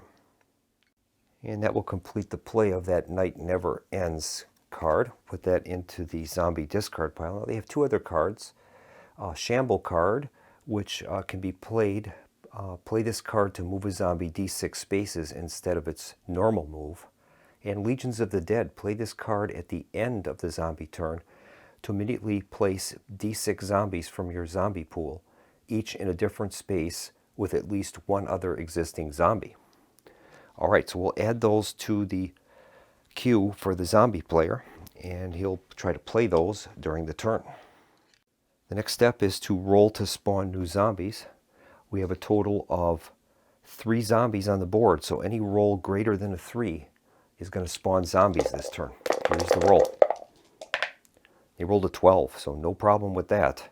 And that will complete the play of that Night Never Ends card. Put that into the zombie discard pile. Now they have 2 other cards. Shamble card, which can be played. Play this card to move a zombie D6 spaces instead of its normal move. And Legions of the Dead. Play this card at the end of the zombie turn to immediately place D6 zombies from your zombie pool, each in a different space with at least one other existing zombie. All right, so we'll add those to the queue for the zombie player, and he'll try to play those during the turn. The next step is to roll to spawn new zombies. We have a total of 3 zombies on the board, so any roll greater than a 3 is going to spawn zombies this turn. Here's the roll. They rolled a 12, so no problem with that.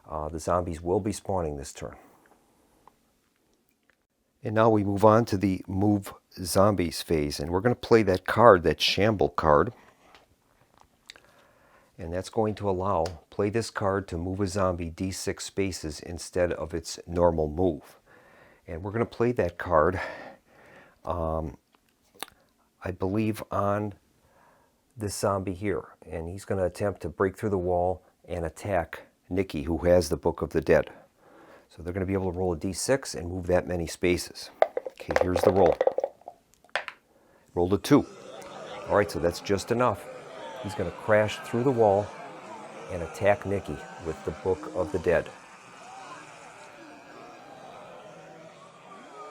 The zombies will be spawning this turn. And now we move on to the move zombies phase, and we're going to play that card, that shamble card. And that's going to play this card to move a zombie d6 spaces instead of its normal move. And we're going to play that card, I believe, on this zombie here. And he's going to attempt to break through the wall and attack Nikki, who has the Book of the Dead. So they're going to be able to roll a d6 and move that many spaces. Okay, here's the roll. Rolled a 2. All right, so that's just enough. He's going to crash through the wall and attack Nikki with the Book of the Dead.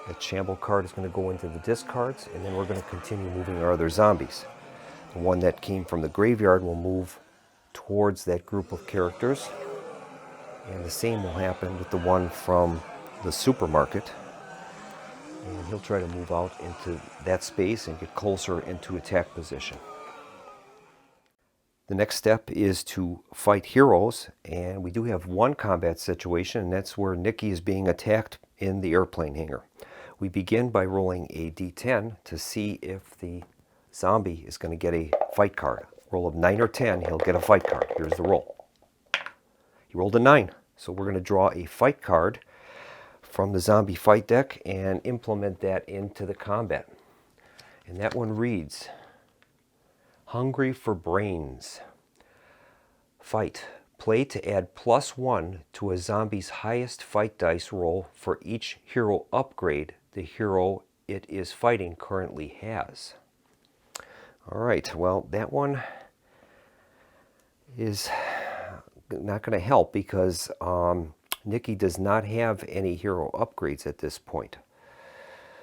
That shamble card is going to go into the discards, and then we're going to continue moving our other zombies. The one that came from the graveyard will move towards that group of characters, and the same will happen with the one from the supermarket. And he'll try to move out into that space and get closer into attack position. The next step is to fight heroes, and we do have one combat situation, and that's where Nikki is being attacked in the airplane hangar. We begin by rolling a d10 to see if the zombie is going to get a fight card. Roll of 9 or 10, he'll get a fight card. Here's the roll. He rolled a 9, so we're going to draw a fight card from the zombie fight deck and implement that into the combat. And that one reads, Hungry for Brains. Fight. Play to add +1 to a zombie's highest fight dice roll for each hero upgrade the hero it is fighting currently has. All right, well, that one is not going to help because Nikki does not have any hero upgrades at this point.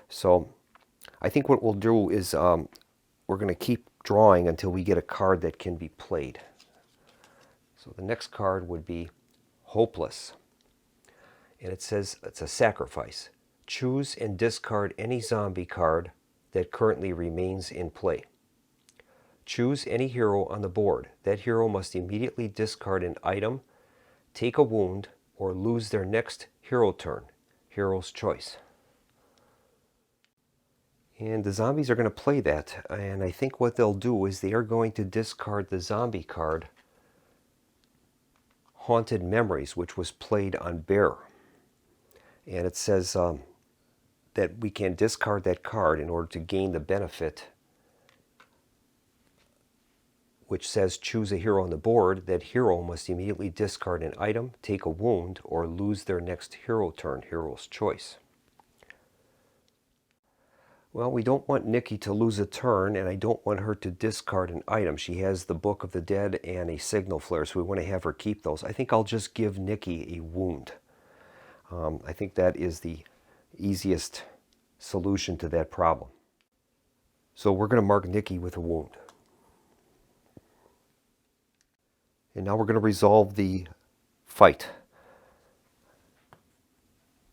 So I think what we'll do is we're going to keep drawing until we get a card that can be played. So the next card would be Hopeless. And it says it's a sacrifice. Choose and discard any zombie card that currently remains in play. Choose any hero on the board. That hero must immediately discard an item, take a wound, or lose their next hero turn. Hero's choice. And the zombies are going to play that, and I think what they'll do is they are going to discard the zombie card, Haunted Memories, which was played on Bear. And it says that we can discard that card in order to gain the benefit, which says choose a hero on the board. That hero must immediately discard an item, take a wound, or lose their next hero turn. Hero's choice. Well, we don't want Nikki to lose a turn, and I don't want her to discard an item. She has the Book of the Dead and a Signal Flare, so we want to have her keep those. I think I'll just give Nikki a wound. I think that is the easiest solution to that problem. So we're going to mark Nikki with a wound. And now we're going to resolve the fight.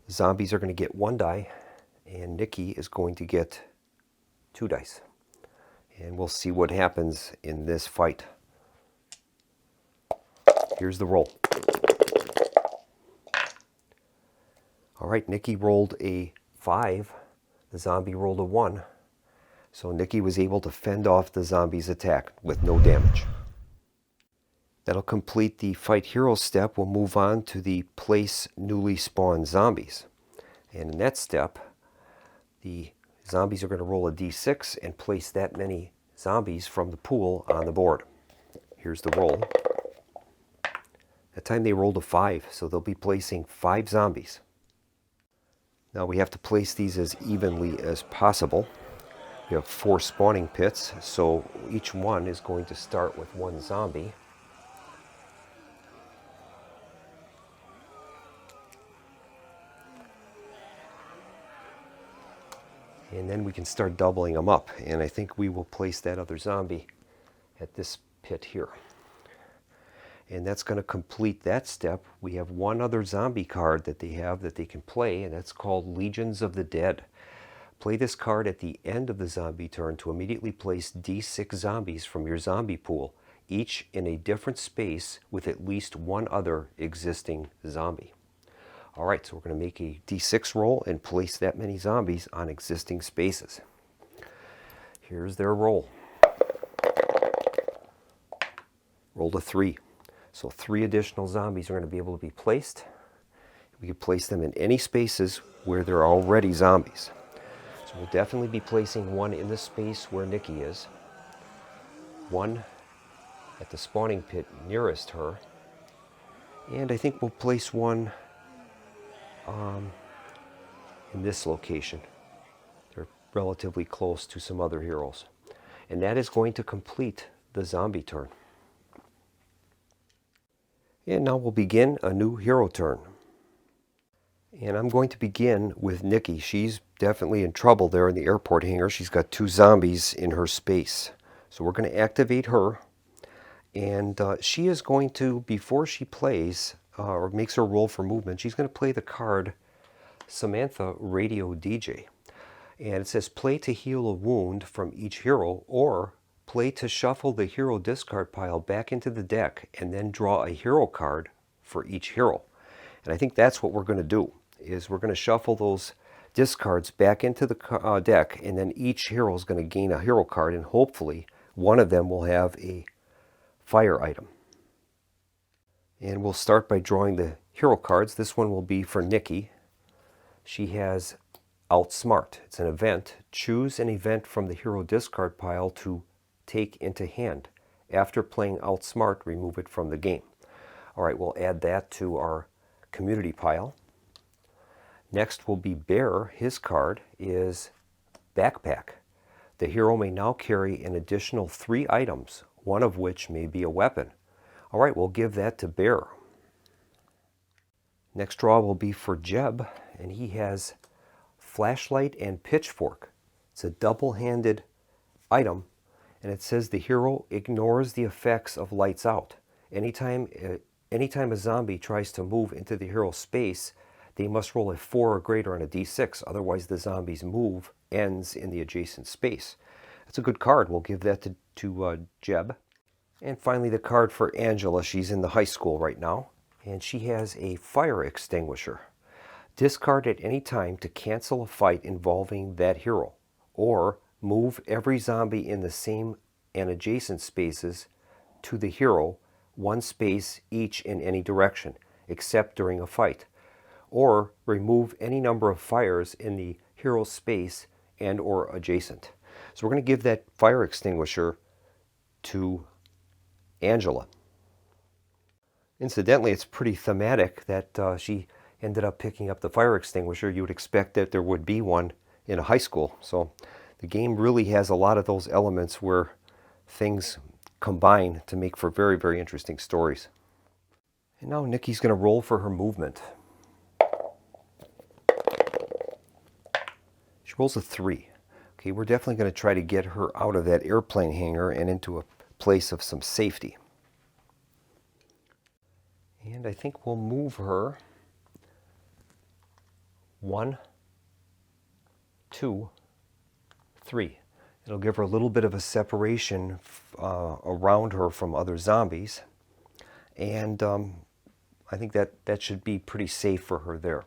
The zombies are going to get 1 die. And Nikki is going to get 2 dice. And we'll see what happens in this fight. Here's the roll. All right, Nikki rolled a 5. The zombie rolled a 1. So Nikki was able to fend off the zombie's attack with no damage. That'll complete the fight hero step. We'll move on to the place newly spawned zombies. And in that step, the zombies are going to roll a d6 and place that many zombies from the pool on the board. Here's the roll. That time they rolled a 5, so they'll be placing 5 zombies. Now we have to place these as evenly as possible. We have 4 spawning pits, so each one is going to start with 1 zombie. And then we can start doubling them up. And I think we will place that other zombie at this pit here. And that's going to complete that step. We have 1 other zombie card that they have that they can play, and that's called Legions of the Dead. Play this card at the end of the zombie turn to immediately place d6 zombies from your zombie pool, each in a different space with at least 1 other existing zombie. All right, so we're going to make a D6 roll and place that many zombies on existing spaces. Here's their roll. Rolled a 3. So 3 additional zombies are going to be able to be placed. We can place them in any spaces where there are already zombies. So we'll definitely be placing one in the space where Nikki is, one at the spawning pit nearest her, and I think we'll place one in this location. They're relatively close to some other heroes. And that is going to complete the zombie turn. And now we'll begin a new hero turn. And I'm going to begin with Nikki. She's definitely in trouble there in the airport hangar. She's got 2 zombies in her space. So we're going to activate her. And she is going to, before she plays or makes her roll for movement, she's going to play the card Samantha Radio DJ. And it says play to heal a wound from each hero, or play to shuffle the hero discard pile back into the deck and then draw a hero card for each hero. And I think that's what we're going to do, is we're going to shuffle those discards back into the deck, and then each hero is going to gain a hero card, and hopefully one of them will have a fire item. And we'll start by drawing the hero cards. This one will be for Nikki. She has Outsmart. It's an event. Choose an event from the hero discard pile to take into hand. After playing Outsmart, remove it from the game. All right, we'll add that to our community pile. Next will be Bear. His card is Backpack. The hero may now carry an additional 3 items, one of which may be a weapon. All right, we'll give that to Bear. Next draw will be for Jeb, and he has Flashlight and Pitchfork. It's a double-handed item, and it says the hero ignores the effects of lights out. Anytime a zombie tries to move into the hero's space, they must roll a 4 or greater on a d6. Otherwise, the zombie's move ends in the adjacent space. That's a good card. We'll give that to Jeb. And finally, the card for Angela. She's in the high school right now, and she has a Fire Extinguisher. Discard at any time to cancel a fight involving that hero, or move every zombie in the same and adjacent spaces to the hero 1 space each in any direction, except during a fight, or remove any number of fires in the hero's space and or adjacent. So we're going to give that Fire Extinguisher to Angela. Incidentally, it's pretty thematic that she ended up picking up the Fire Extinguisher. You would expect that there would be one in a high school. So the game really has a lot of those elements where things combine to make for very, very interesting stories. And now Nikki's going to roll for her movement. She rolls a 3. Okay, we're definitely going to try to get her out of that airplane hangar and into a place of some safety. And I think we'll move her 1, 2, 3. It'll give her a little bit of a separation around her from other zombies. And I think that should be pretty safe for her there.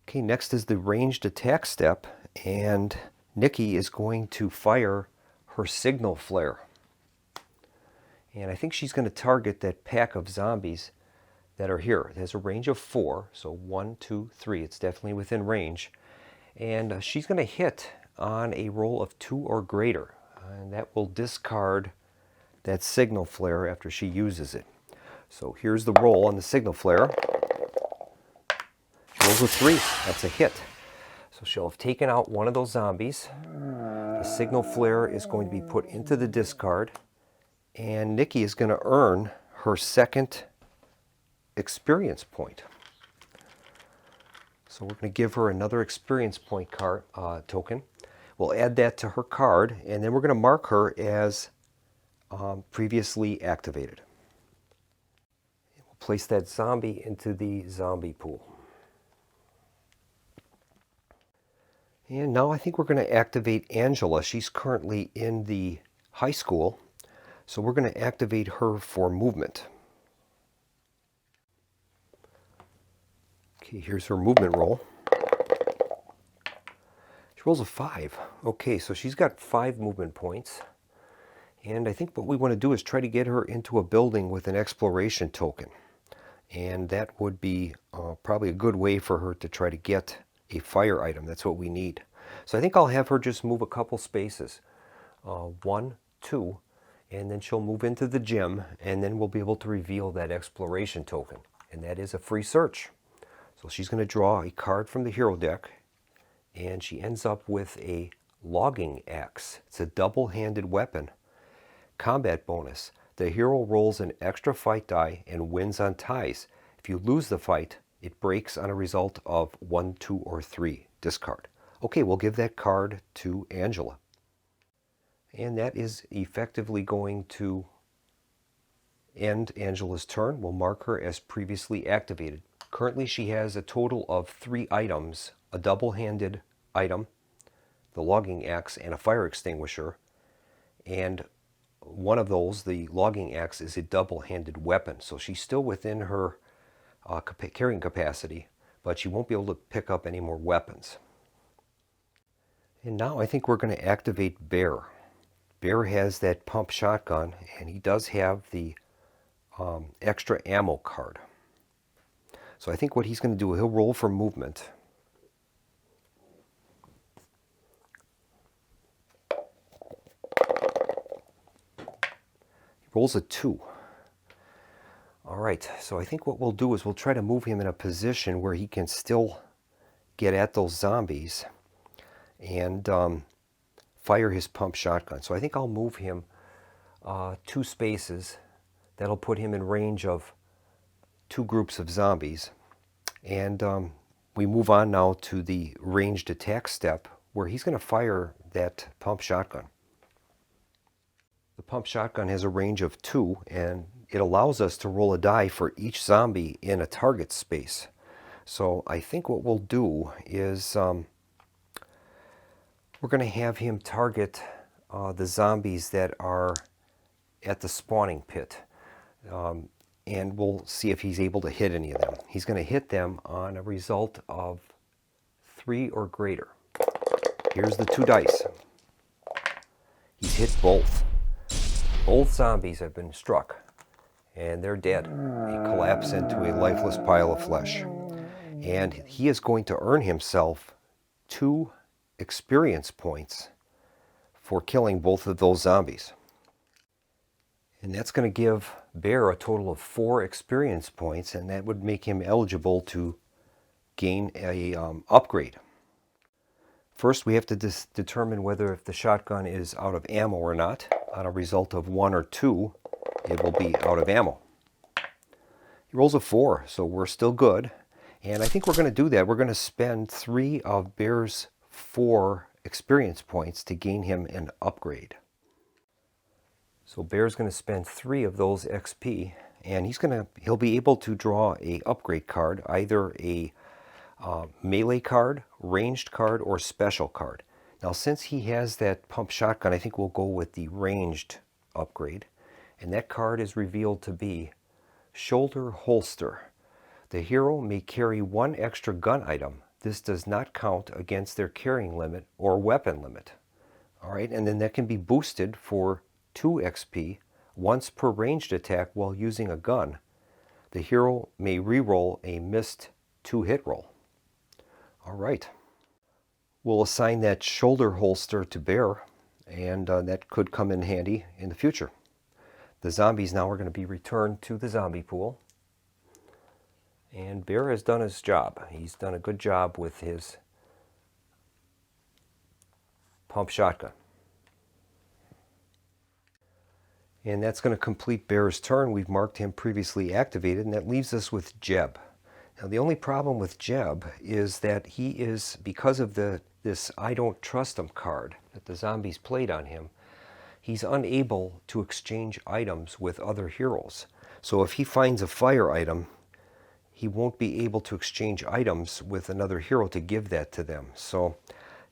Okay, next is the ranged attack step, and Nikki is going to fire her signal flare. And I think she's going to target that pack of zombies that are here. It has a range of 4, so 1, 2, 3. It's definitely within range. And she's going to hit on a roll of 2 or greater. And that will discard that signal flare after she uses it. So here's the roll on the signal flare. She rolls a 3. That's a hit. So she'll have taken out one of those zombies. The signal flare is going to be put into the discard. And Nikki is going to earn her 2nd experience point. So we're going to give her another experience point card token. We'll add that to her card, and then we're going to mark her as previously activated. We'll place that zombie into the zombie pool. And now I think we're going to activate Angela. She's currently in the high school, so we're going to activate her for movement. Okay, here's her movement roll. She rolls a 5. Okay, so she's got 5 movement points. And I think what we want to do is try to get her into a building with an exploration token. And that would be probably a good way for her to try to get a fire item. That's what we need. So I think I'll have her just move a couple spaces. 1, 2, and then she'll move into the gym, and then we'll be able to reveal that exploration token. And that is a free search. So she's going to draw a card from the hero deck, and she ends up with a logging axe. It's a double-handed weapon. Combat bonus. The hero rolls an extra fight die and wins on ties. If you lose the fight, it breaks on a result of 1, 2, or 3. Discard. Okay, we'll give that card to Angela. And that is effectively going to end Angela's turn. We'll mark her as previously activated. Currently she has a total of 3 items, a double-handed item, the logging axe, and a fire extinguisher. And one of those, the logging axe, is a double-handed weapon. So she's still within her carrying capacity, but she won't be able to pick up any more weapons. And now I think we're going to activate Bear. Bear has that pump shotgun, and he does have the extra ammo card. So I think what he's going to do, he'll roll for movement. He rolls a 2. All right, so I think what we'll do is we'll try to move him in a position where he can still get at those zombies and fire his pump shotgun. So I think I'll move him 2 spaces. That'll put him in range of 2 groups of zombies. And we move on now to the ranged attack step, where he's going to fire that pump shotgun. The pump shotgun has a range of 2, and it allows us to roll a die for each zombie in a target space. So I think what we'll do is we're going to have him target the zombies that are at the spawning pit. And we'll see if he's able to hit any of them. He's going to hit them on a result of 3 or greater. Here's the 2 dice. He's hit both. Both zombies have been struck, and they're dead. They collapse into a lifeless pile of flesh. And he is going to earn himself 2 experience points for killing both of those zombies. And that's going to give Bear a total of 4 experience points, and that would make him eligible to gain a upgrade. First, we have to determine whether if the shotgun is out of ammo or not. On a result of 1 or 2, it will be out of ammo. He rolls a 4, so we're still good. And I think we're going to do that. We're going to spend 3 of Bear's 4 experience points to gain him an upgrade. So Bear's going to spend 3 of those XP, and he'll be able to draw a upgrade card, either a melee card, ranged card, or special card. Now since he has that pump shotgun, I think we'll go with the ranged upgrade. And that card is revealed to be Shoulder Holster. The hero may carry 1 extra gun item. This does not count against their carrying limit or weapon limit. All right, and then that can be boosted for 2 XP once per ranged attack while using a gun. The hero may re-roll a missed 2-hit roll. All right. We'll assign that shoulder holster to Bear, and that could come in handy in the future. The zombies now are going to be returned to the zombie pool. And Bear has done his job. He's done a good job with his pump shotgun. And that's going to complete Bear's turn. We've marked him previously activated, and that leaves us with Jeb. Now the only problem with Jeb is that he is, because of this I don't trust him card that the zombies played on him, he's unable to exchange items with other heroes. So if he finds a fire item, he won't be able to exchange items with another hero to give that to them. So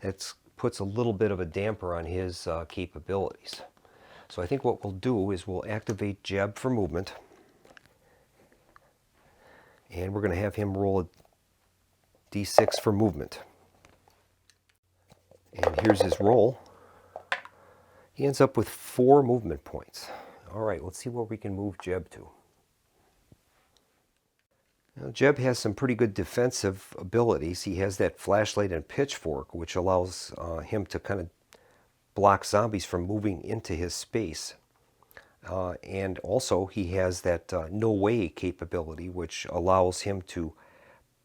that puts a little bit of a damper on his capabilities. So I think what we'll do is we'll activate Jeb for movement. And we're going to have him roll D6 for movement. And here's his roll. He ends up with 4 movement points. All right, let's see where we can move Jeb to. Now, Jeb has some pretty good defensive abilities. He has that flashlight and pitchfork, which allows him to kind of block zombies from moving into his space. And also he has that no way capability, which allows him to,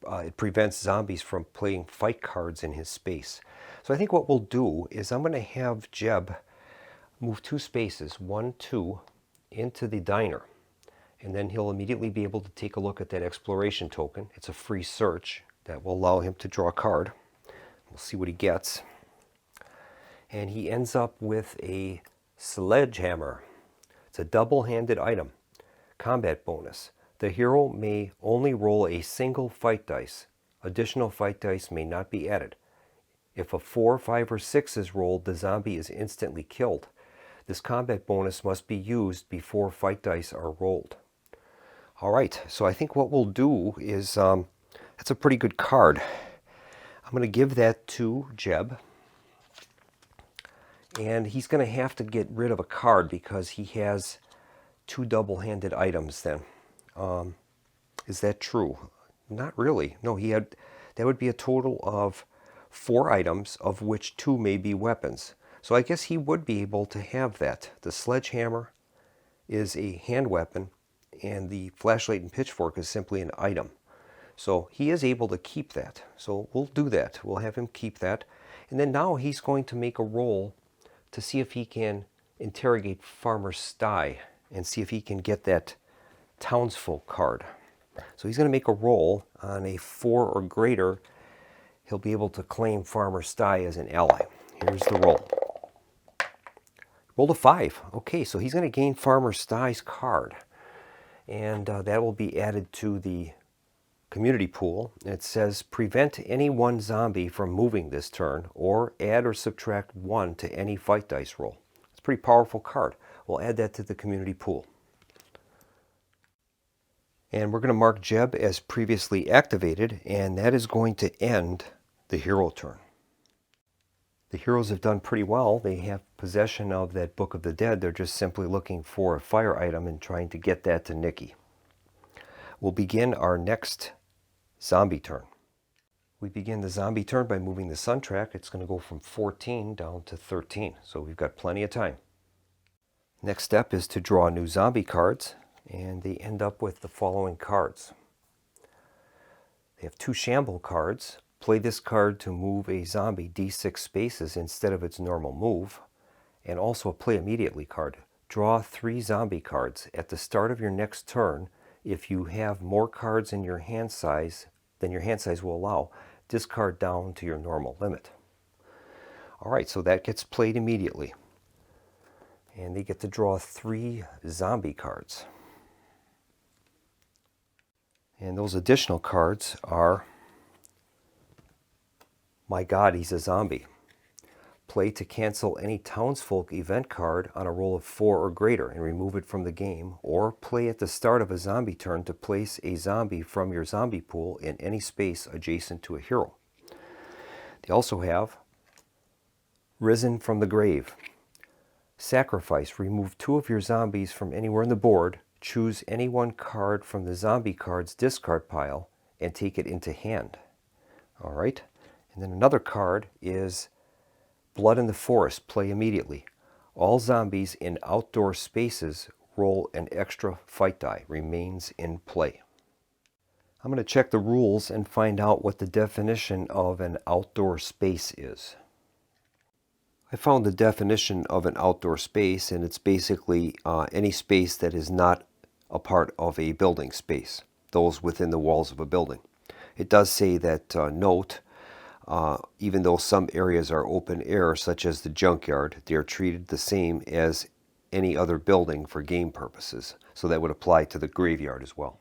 it prevents zombies from playing fight cards in his space. So I think what we'll do is I'm going to have Jeb move 2 spaces, 1, 2, into the diner. And then he'll immediately be able to take a look at that exploration token. It's a free search that will allow him to draw a card. We'll see what he gets. And he ends up with a sledgehammer. It's a double-handed item. Combat bonus. The hero may only roll a single fight dice. Additional fight dice may not be added. If a 4, 5, or 6 is rolled, the zombie is instantly killed. This combat bonus must be used before fight dice are rolled. All right, so I think what we'll do is, that's a pretty good card. I'm going to give that to Jeb. And he's going to have to get rid of a card because he has 2 double-handed items then. Is that true? Not really. No, that would be a total of 4 items, of which 2 may be weapons. So I guess he would be able to have that. The sledgehammer is a hand weapon, and the flashlight and pitchfork is simply an item. So he is able to keep that. So we'll do that. We'll have him keep that. And then now he's going to make a roll to see if he can interrogate Farmer Sty and see if he can get that townsfolk card. So he's going to make a roll on a 4 or greater. He'll be able to claim Farmer Sty as an ally. Here's the roll. Rolled a 5. Okay, so he's going to gain Farmer Sty's card. And that will be added to the community pool. It says prevent any one zombie from moving this turn, or add or subtract 1 to any fight dice roll. It's a pretty powerful card. We'll add that to the community pool. And we're going to mark Jeb as previously activated, and that is going to end the hero turn. The heroes have done pretty well. They have possession of that Book of the Dead. They're just simply looking for a fire item and trying to get that to Nikki. We'll begin our next zombie turn. We begin the zombie turn by moving the sun track. It's going to go from 14 down to 13, so we've got plenty of time. Next step is to draw new zombie cards, and they end up with the following cards. They have 2 shamble cards. Play this card to move a zombie D6 spaces instead of its normal move, and also a play immediately card. Draw 3 zombie cards. At the start of your next turn, if you have more cards in your hand size than your hand size will allow, discard down to your normal limit. All right, so that gets played immediately. And they get to draw 3 zombie cards. And those additional cards are, My God, He's a Zombie. Play to cancel any townsfolk event card on a roll of 4 or greater and remove it from the game, or play at the start of a zombie turn to place a zombie from your zombie pool in any space adjacent to a hero. They also have Risen from the Grave. Sacrifice. Remove 2 of your zombies from anywhere on the board. Choose any 1 card from the zombie card's discard pile and take it into hand. All right. And then another card is Blood in the Forest. Play immediately. All zombies in outdoor spaces roll an extra fight die. Remains in play. I'm going to check the rules and find out what the definition of an outdoor space is. I found the definition of an outdoor space, and it's basically any space that is not a part of a building space, those within the walls of a building. It does say that, note, even though some areas are open air, such as the junkyard, they are treated the same as any other building for game purposes. So that would apply to the graveyard as well.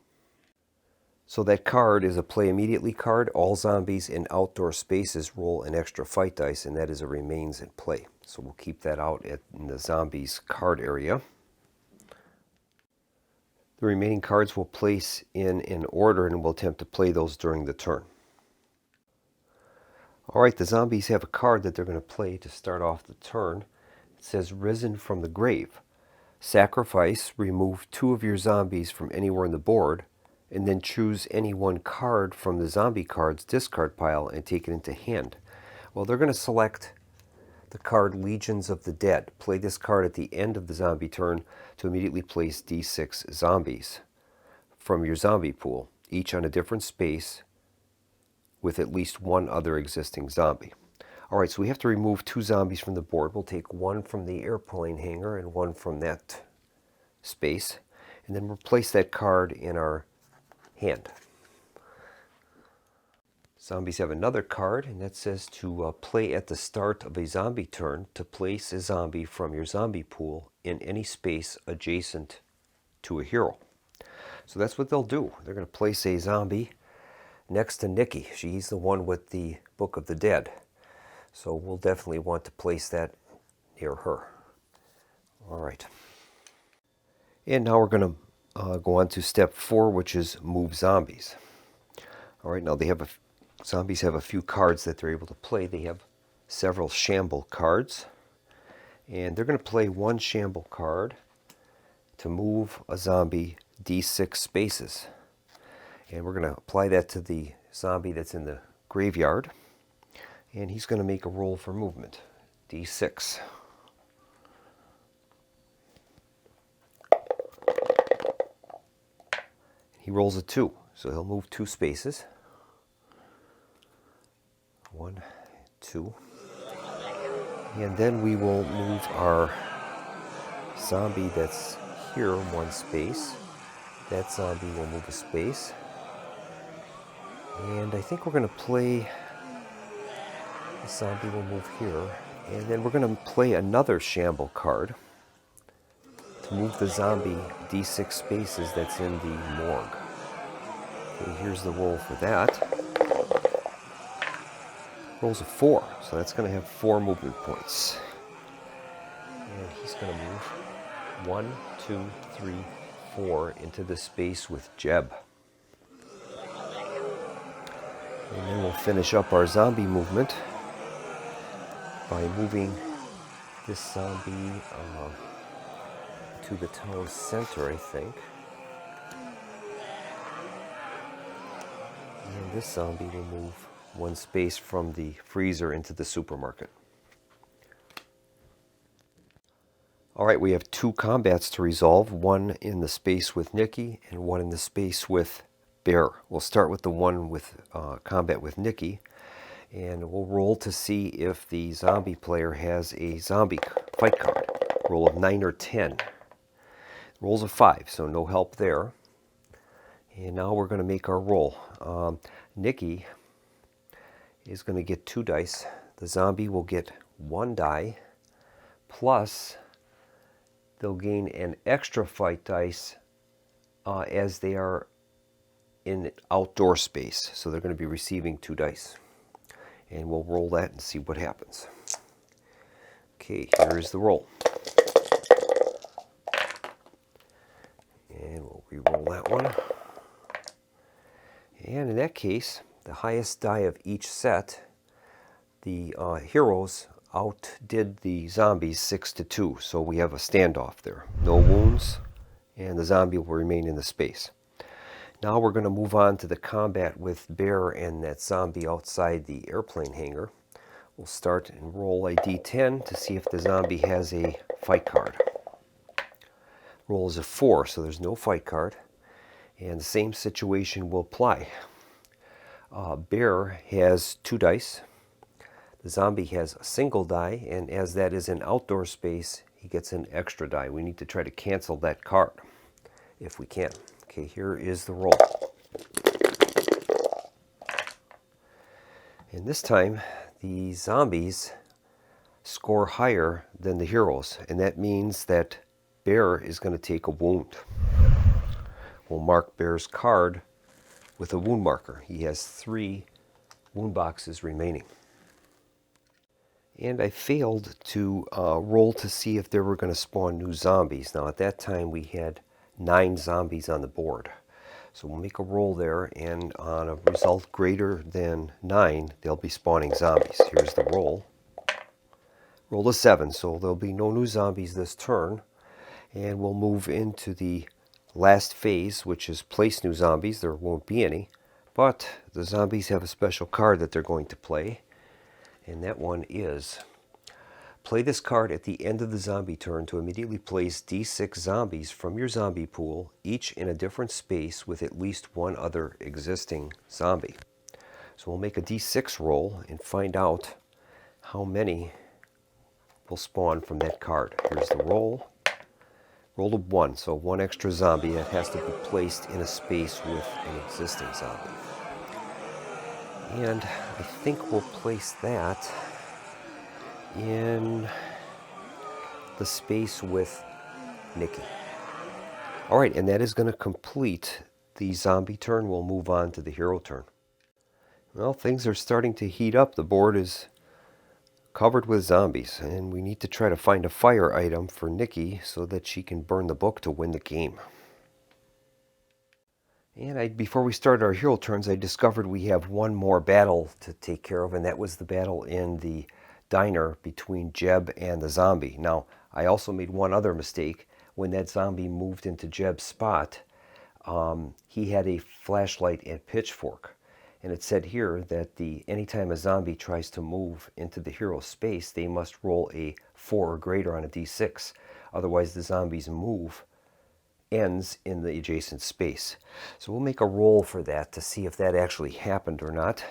So that card is a play immediately card. All zombies in outdoor spaces roll an extra fight dice, and that is a remains in play. So we'll keep that out in the zombies card area. The remaining cards we'll place in order, and we'll attempt to play those during the turn. Alright, the zombies have a card that they're going to play to start off the turn. It says Risen from the Grave. Sacrifice, remove 2 of your zombies from anywhere on the board, and then choose any one card from the zombie card's discard pile and take it into hand. Well, they're going to select the card Legions of the Dead. Play this card at the end of the zombie turn to immediately place D6 zombies from your zombie pool, each on a different space with at least one other existing zombie. Alright, so we have to remove 2 zombies from the board. We'll take 1 from the airplane hangar and 1 from that space, and then we'll place that card in our hand. Zombies have another card, and that says to play at the start of a zombie turn to place a zombie from your zombie pool in any space adjacent to a hero. So that's what they'll do. They're going to place a zombie next to Nikki. She's the one with the Book of the Dead. So we'll definitely want to place that near her. All right. And now we're going to go on to step 4, which is move zombies. All right, now zombies have a few cards that they're able to play. They have several shamble cards. And they're going to play 1 shamble card to move a zombie D6 spaces. And we're going to apply that to the zombie that's in the graveyard. And he's going to make a roll for movement, D6. He rolls a 2, so he'll move 2 spaces. 1, 2. And then we will move our zombie that's here 1 space. That zombie will move a space. And I think we're going to play, the zombie will move here. And then we're going to play another shamble card to move the zombie D6 spaces that's in the morgue. Okay, here's the roll for that. Rolls a 4, so that's going to have 4 movement points. And he's going to move 1, 2, 3, 4 into the space with Jeb. And then we'll finish up our zombie movement by moving this zombie to the town center, I think. And this zombie will move 1 space from the freezer into the supermarket. Alright, we have 2 combats to resolve, 1 in the space with Nikki and 1 in the space with Bear. We'll start with the one with combat with Nikki, and we'll roll to see if the zombie player has a zombie fight card. Roll of 9 or 10. Rolls of 5, so no help there. And now we're going to make our roll. Nikki is going to get 2 dice. The zombie will get 1 die, plus they'll gain an extra fight dice as they are in outdoor space. So they're going to be receiving 2 dice. And we'll roll that and see what happens. Okay, here is the roll. And we'll re-roll that one. And in that case, the highest die of each set, the heroes outdid the zombies 6-2. So we have a standoff there. No wounds, and the zombie will remain in the space. Now we're going to move on to the combat with Bear and that zombie outside the airplane hangar. We'll start and roll a d10 to see if the zombie has a fight card. Roll is a 4, so there's no fight card. And the same situation will apply. Bear has 2 dice. The zombie has a single die, and as that is an outdoor space, he gets an extra die. We need to try to cancel that card if we can. Okay, here is the roll. And this time, the zombies score higher than the heroes, and that means that Bear is going to take a wound. We'll mark Bear's card with a wound marker. He has 3 wound boxes remaining. And I failed to roll to see if there were going to spawn new zombies. Now at that time we had 9 zombies on the board. So we'll make a roll there, and on a result greater than 9, they'll be spawning zombies. Here's the roll. Roll a 7, so there'll be no new zombies this turn. And we'll move into the last phase, which is place new zombies. There won't be any, but the zombies have a special card that they're going to play, and that one is play this card at the end of the zombie turn to immediately place D6 zombies from your zombie pool, each in a different space with at least one other existing zombie. So we'll make a D6 roll and find out how many will spawn from that card. Here's the roll. Roll a 1, so 1 extra zombie that has to be placed in a space with an existing zombie. And I think we'll place that in the space with Nikki. All right, and that is going to complete the zombie turn. We'll move on to the hero turn. Well, things are starting to heat up. The board is covered with zombies, and we need to try to find a fire item for Nikki so that she can burn the book to win the game. And before we start our hero turns, I discovered we have one more battle to take care of, and that was the battle in the diner between Jeb and the zombie. Now, I also made one other mistake. When that zombie moved into Jeb's spot, he had a flashlight and pitchfork. And it said here that anytime a zombie tries to move into the hero space, they must roll a 4 or greater on a d6. Otherwise, the zombie's move ends in the adjacent space. So we'll make a roll for that to see if that actually happened or not.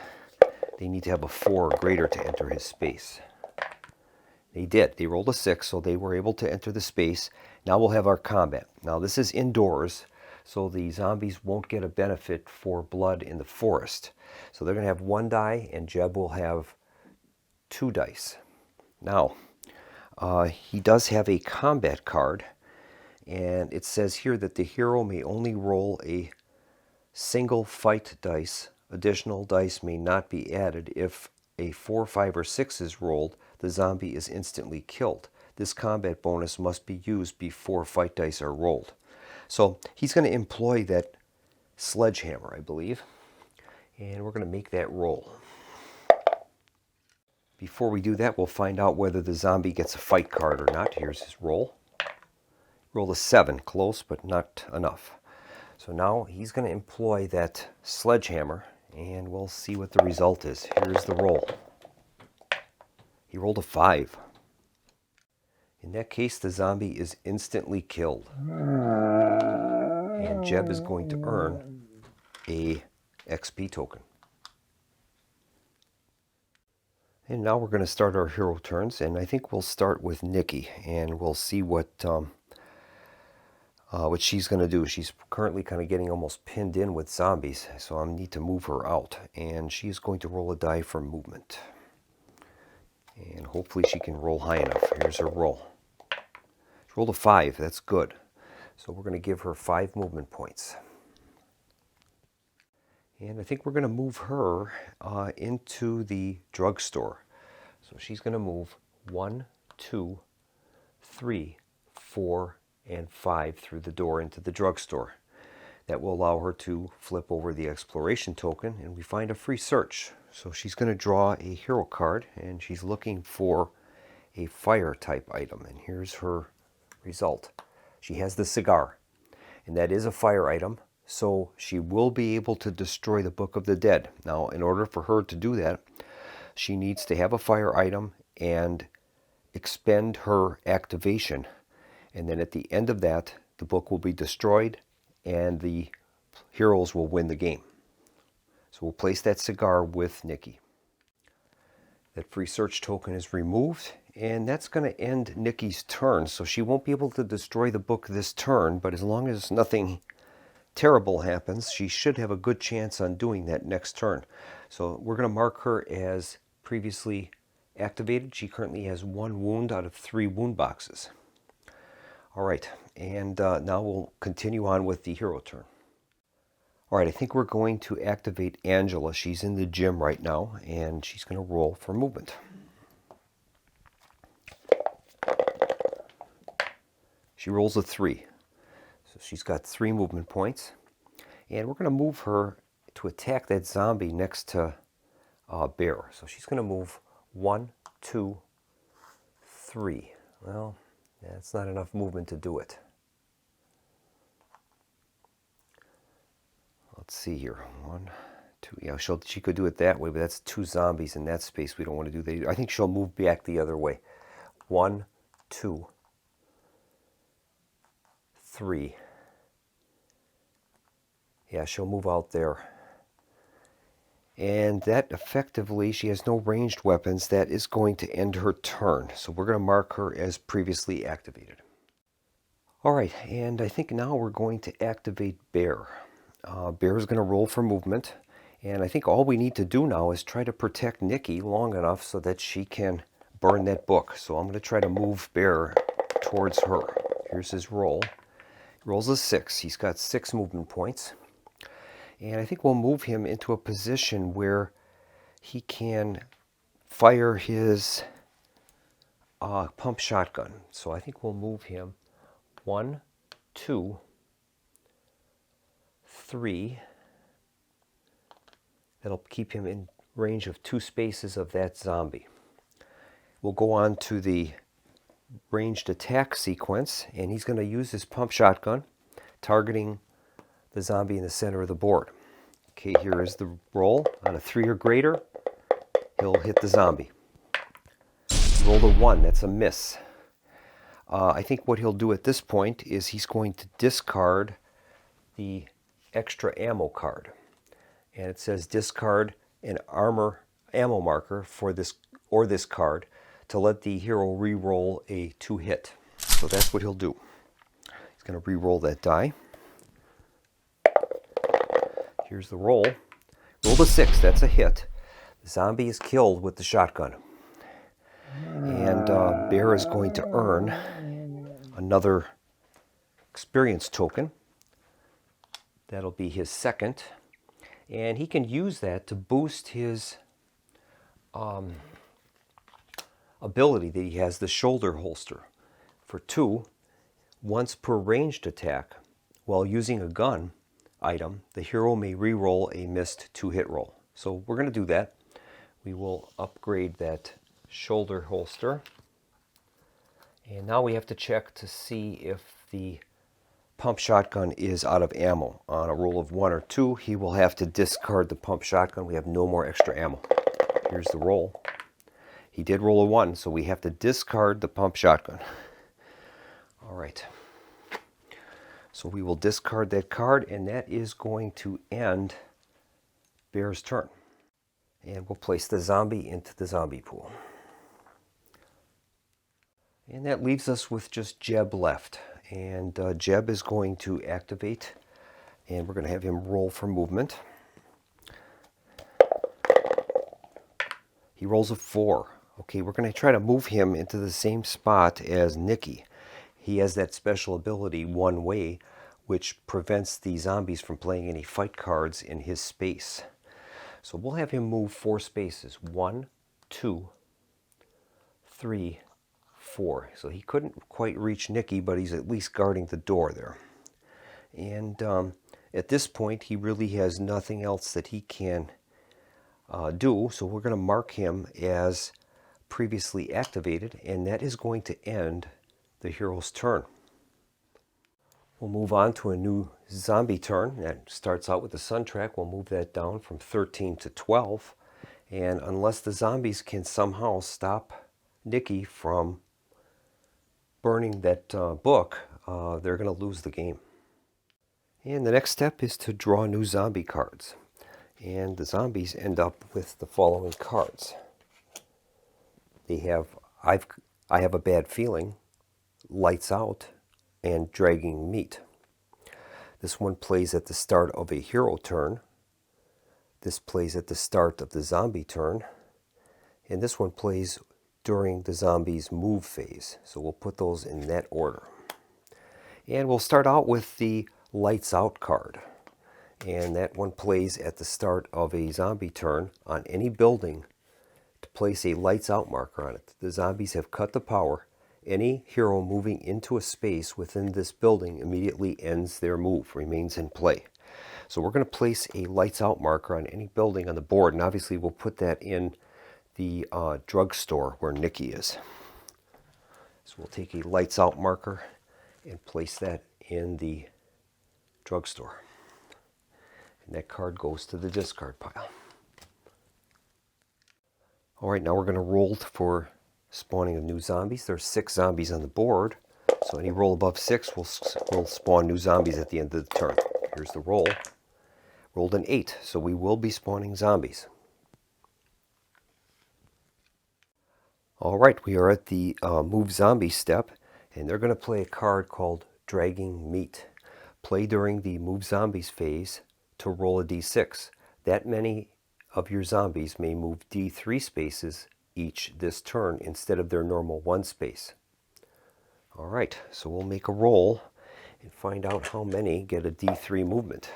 They need to have a 4 or greater to enter his space. They did. They rolled a 6, so they were able to enter the space. Now we'll have our combat. Now this is indoors, so the zombies won't get a benefit for blood in the forest. So they're going to have 1 die, and Jeb will have 2 dice. Now, he does have a combat card, and it says here that the hero may only roll a single fight dice. Additional dice may not be added. If a 4, 5, or 6 is rolled, the zombie is instantly killed. This combat bonus must be used before fight dice are rolled. So he's going to employ that sledgehammer, I believe, and we're going to make that roll. Before we do that, we'll find out whether the zombie gets a fight card or not. Here's his roll. Roll a 7, close but not enough. So now he's going to employ that sledgehammer, and we'll see what the result is. Here's the roll. He rolled a 5. In that case, the zombie is instantly killed. And Jeb is going to earn a XP token. And now we're going to start our hero turns, and I think we'll start with Nikki, and we'll see what she's going to do. She's currently kind of getting almost pinned in with zombies, so I need to move her out, and she's going to roll a die for movement. And hopefully she can roll high enough. Here's her roll. She rolled a 5. That's good. So we're going to give her 5 movement points. And I think we're going to move her into the drugstore. So she's going to move 1, 2, 3, 4, and 5 through the door into the drugstore. That will allow her to flip over the exploration token, and we find a free search. So she's going to draw a hero card, and she's looking for a fire type item. And here's her result. She has the cigar, and that is a fire item, so she will be able to destroy the Book of the Dead. Now, in order for her to do that, she needs to have a fire item and expend her activation. And then at the end of that, the book will be destroyed, and the heroes will win the game. So we'll place that cigar with Nikki. That free search token is removed, and that's going to end Nikki's turn. So she won't be able to destroy the book this turn, but as long as nothing terrible happens, she should have a good chance on doing that next turn. So we're going to mark her as previously activated. She currently has 1 wound out of 3 wound boxes. All right, and now we'll continue on with the hero turn. All right, I think we're going to activate Angela. She's in the gym right now, and she's going to roll for movement. She rolls a 3. So she's got 3 movement points. And we're going to move her to attack that zombie next to Bear. So she's going to move 1, 2, 3. Well, that's not enough movement to do it. Let's see here. 1, 2. Yeah, she could do it that way, but that's 2 zombies in that space. We don't want to do that either. I think she'll move back the other way. 1, 2, 3. Yeah, she'll move out there. And that effectively, she has no ranged weapons. That is going to end her turn. So we're going to mark her as previously activated. All right, and I think now we're going to activate Bear. Bear is going to roll for movement. And I think all we need to do now is try to protect Nikki long enough so that she can burn that book. So I'm going to try to move Bear towards her. Here's his roll. He rolls a 6. He's got 6 movement points. And I think we'll move him into a position where he can fire his pump shotgun. So I think we'll move him 1, 2, 3. That'll keep him in range of 2 spaces of that zombie. We'll go on to the ranged attack sequence, and he's going to use his pump shotgun, targeting the zombie in the center of the board. Okay, here is the roll. On a 3 or greater, he'll hit the zombie. He rolled a 1. That's a miss. I think what he'll do at this point is he's going to discard the extra ammo card. And it says discard an ammo marker for this card to let the hero re-roll a 2 hit. So that's what he'll do. He's going to re-roll that die. Here's the roll. Rolled a 6. That's a hit. The zombie is killed with the shotgun. And Bear is going to earn another experience token. That'll be his second. And he can use that to boost his ability that he has, the shoulder holster. For 2, once per ranged attack, while using a gun item, the hero may re-roll a missed 2-hit roll. So we're going to do that. We will upgrade that shoulder holster. And now we have to check to see if the pump shotgun is out of ammo. On a roll of 1 or 2, he will have to discard the pump shotgun. We have no more extra ammo. Here's the roll. He did roll a 1, so we have to discard the pump shotgun. All right. So we will discard that card, and that is going to end Bear's turn. And we'll place the zombie into the zombie pool. And that leaves us with just Jeb left. And Jeb is going to activate, and we're going to have him roll for movement. He rolls a 4. Okay, we're going to try to move him into the same spot as Nikki. He has that special ability, One Way, which prevents the zombies from playing any fight cards in his space. So we'll have him move 4 spaces. 1, 2, 3, 4. So he couldn't quite reach Nikki, but he's at least guarding the door there. And at this point, he really has nothing else that he can do. So we're going to mark him as previously activated, and that is going to end the hero's turn. We'll move on to a new zombie turn that starts out with the sun track. We'll move that down from 13 to 12. And unless the zombies can somehow stop Nikki from burning that book, they're going to lose the game. And the next step is to draw new zombie cards. And the zombies end up with the following cards. They have, I have a bad feeling, Lights Out, and Dragging Meat. This one plays at the start of a hero turn. This plays at the start of the zombie turn. And this one plays during the zombie's move phase. So we'll put those in that order. And we'll start out with the Lights Out card. And that one plays at the start of a zombie turn on any building to place a Lights Out marker on it. The zombies have cut the power. Any hero moving into a space within this building immediately ends their move, remains in play. So we're going to place a lights out marker on any building on the board, and obviously we'll put that in the drugstore where Nikki is. So we'll take a lights out marker and place that in the drugstore. And that card goes to the discard pile. All right, now we're going to roll for spawning of new zombies. There's 6 zombies on the board, so any roll above 6 will spawn new zombies at the end of the turn. Here's the roll. Rolled an 8, so we will be spawning zombies. All right, we are at the move zombie step, and they're going to play a card called Dragging Meat. Play during the move zombies phase to roll a d6. That many of your zombies may move d3 spaces each this turn instead of their normal 1 space. All right, so we'll make a roll and find out how many get a d3 movement.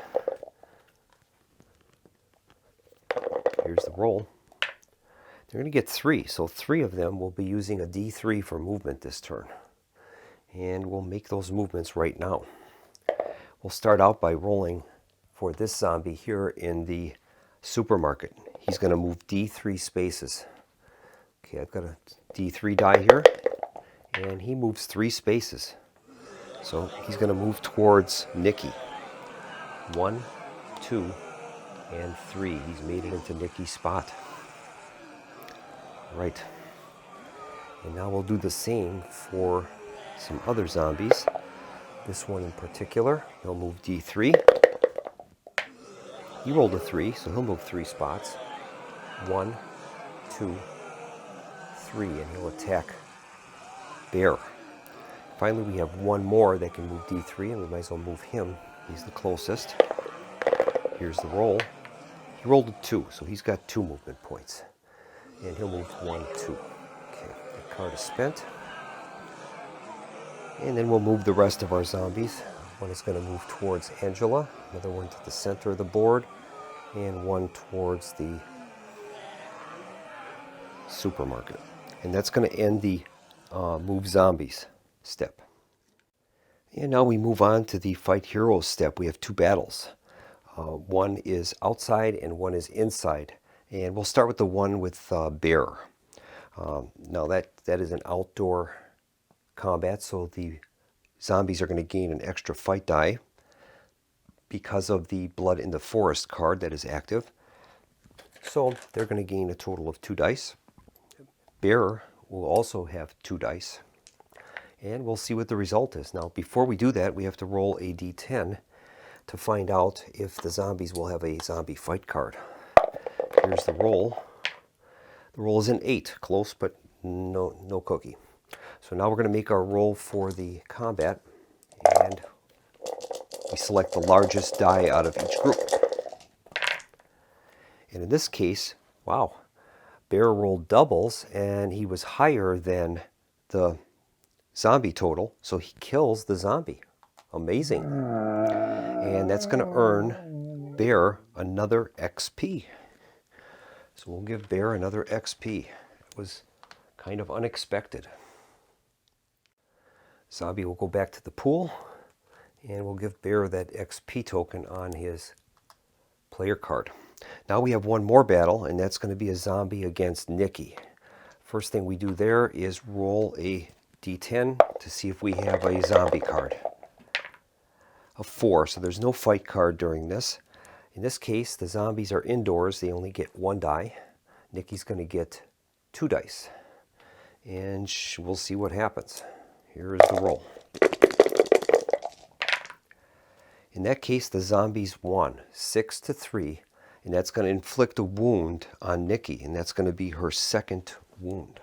Here's the roll. They're going to get 3, so 3 of them will be using a d3 for movement this turn. And we'll make those movements right now. We'll start out by rolling for this zombie here in the supermarket. He's going to move d3 spaces. Okay, I've got a d3 die here, and he moves 3 spaces. So he's going to move towards Nikki. 1, 2, and 3. He's made it into Nikki's spot. Right. And now we'll do the same for some other zombies. This one in particular, he'll move d3. He rolled a 3, so he'll move 3 spots. 1, 2, 3, and he'll attack Bear. Finally, we have one more that can move d3, and we might as well move him. He's the closest. Here's the roll. He rolled a 2, so he's got 2 movement points. And he'll move 1, 2. Okay, the card is spent. And then we'll move the rest of our zombies. One is going to move towards Angela, another one to the center of the board, and one towards the supermarket. And that's going to end the move zombies step. And now we move on to the fight heroes step. We have 2 battles. One is outside and one is inside. And we'll start with the one with Bear. Now that is an outdoor combat, so the zombies are going to gain an extra fight die because of the Blood in the Forest card that is active. So they're going to gain a total of 2 dice. Bear will also have 2 dice. And we'll see what the result is. Now, before we do that, we have to roll a d10 to find out if the zombies will have a zombie fight card. Here's the roll. The roll is an 8, close, but no cookie. So now we're going to make our roll for the combat, and we select the largest die out of each group. And in this case, wow, Bear rolled doubles, and he was higher than the zombie total, so he kills the zombie. Amazing. And that's going to earn Bear another XP. So we'll give Bear another XP. It was kind of unexpected. Zombie will go back to the pool, and we'll give Bear that XP token on his player card. Now we have one more battle, and that's going to be a zombie against Nikki. First thing we do there is roll a d10 to see if we have a zombie card. A 4, so there's no fight card during this. In this case, the zombies are indoors. They only get 1 die. Nikki's going to get 2 dice. And we'll see what happens. Here is the roll. In that case, the zombies won 6-3. And that's going to inflict a wound on Nikki. And that's going to be her 2nd wound.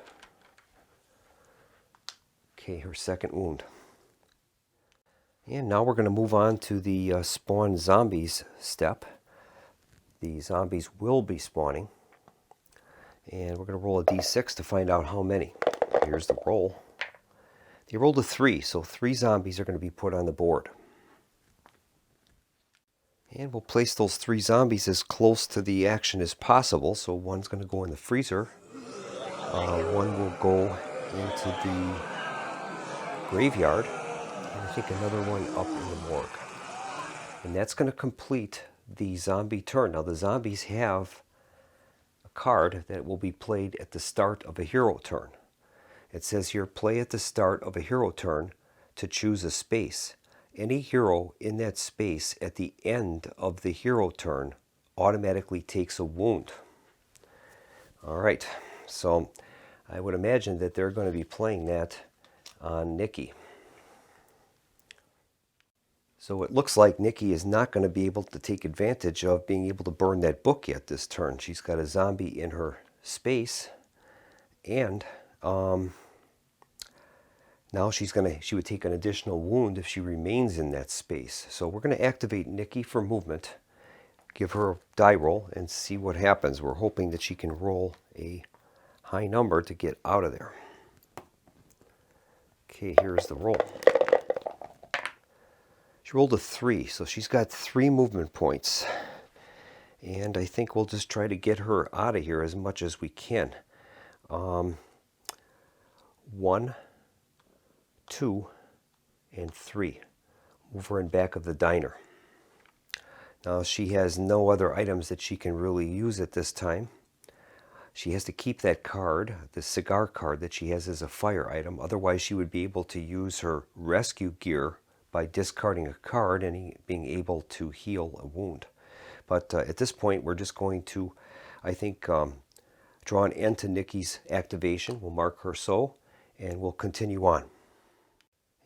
Okay, her 2nd wound. And now we're going to move on to the spawn zombies step. The zombies will be spawning. And we're going to roll a d6 to find out how many. Here's the roll. They rolled a 3, so 3 zombies are going to be put on the board. And we'll place those 3 zombies as close to the action as possible. So one's going to go in the freezer. One will go into the graveyard. And I think another one up in the morgue. And that's going to complete the zombie turn. Now the zombies have a card that will be played at the start of a hero turn. It says here, play at the start of a hero turn to choose a space. Any hero in that space at the end of the hero turn automatically takes a wound. All right, so I would imagine that they're going to be playing that on Nikki. So it looks like Nikki is not going to be able to take advantage of being able to burn that book yet this turn. She's got a zombie in her space, and now she would take an additional wound if she remains in that space. So we're going to activate Nikki for movement, give her a die roll, and see what happens. We're hoping that she can roll a high number to get out of there. Okay, here's the roll. She rolled a 3, so she's got 3 movement points. And I think we'll just try to get her out of here as much as we can. 1, 2, and 3. Move her in back of the diner. Now she has no other items that she can really use at this time. She has to keep that card, the cigar card that she has as a fire item. Otherwise she would be able to use her rescue gear by discarding a card and being able to heal a wound. But at this point, we're just going to, I think, draw an end to Nikki's activation. We'll mark her so, and we'll continue on.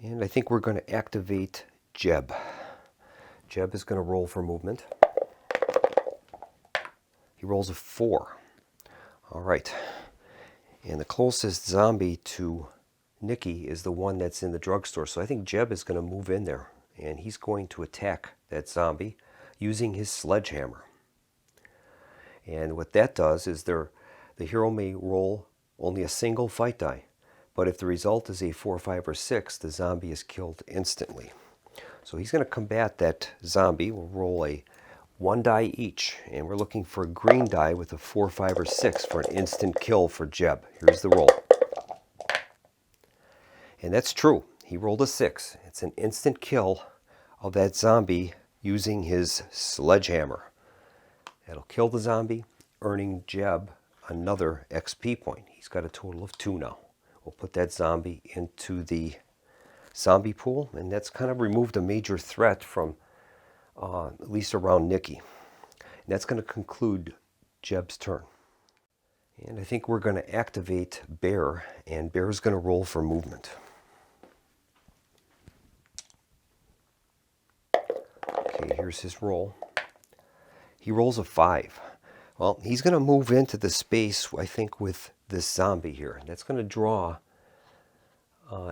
And I think we're going to activate Jeb. Jeb is going to roll for movement. He rolls a 4. All right. And the closest zombie to Nikki is the one that's in the drugstore. So I think Jeb is going to move in there, and he's going to attack that zombie using his sledgehammer. And what that does is the hero may roll only a single fight die, but if the result is a 4, 5, or 6, the zombie is killed instantly. So he's going to combat that zombie. We'll roll a 1 die each, and we're looking for a green die with a 4, 5, or 6 for an instant kill for Jeb. Here's the roll. And that's true. He rolled a 6. It's an instant kill of that zombie using his sledgehammer. That'll kill the zombie, earning Jeb another XP point. He's got a total of 2 now. We'll put that zombie into the zombie pool, and that's kind of removed a major threat from at least around Nikki. And that's going to conclude Jeb's turn. And I think we're going to activate Bear, and Bear's going to roll for movement. Okay, here's his roll. He rolls a 5. Well, he's going to move into the space, I think, with this zombie here. That's going to draw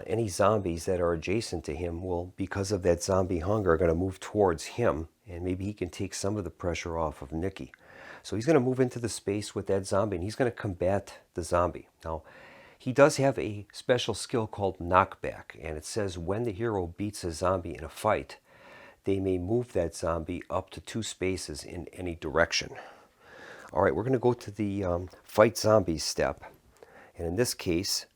any zombies that are adjacent to him will, because of that zombie hunger, are going to move towards him, and maybe he can take some of the pressure off of Nikki. So he's going to move into the space with that zombie, and he's going to combat the zombie. Now, he does have a special skill called knockback, and it says when the hero beats a zombie in a fight, they may move that zombie up to 2 spaces in any direction. All right, we're going to go to the fight zombies step. And in this case,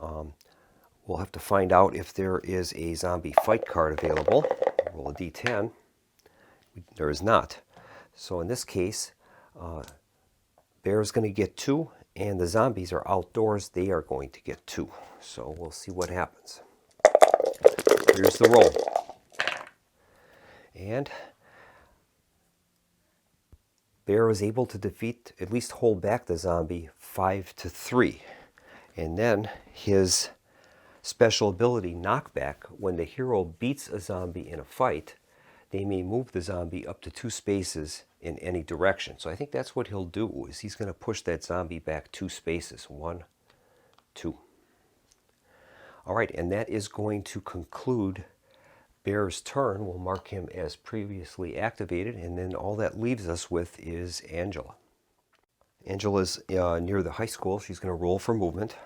we'll have to find out if there is a zombie fight card available. Roll a d10. There is not. So in this case, Bear is going to get 2, and the zombies are outdoors. They are going to get 2. So we'll see what happens. Here's the roll. And Bear was able to defeat, at least hold back the zombie 5-3. And then his special ability, knockback, when the hero beats a zombie in a fight, they may move the zombie up to 2 spaces in any direction. So I think that's what he'll do, is he's going to push that zombie back 2 spaces. 1, 2. All right, and that is going to conclude Bear's turn. We'll mark him as previously activated, and then all that leaves us with is Angela. Angela's near the high school. She's going to roll for movement.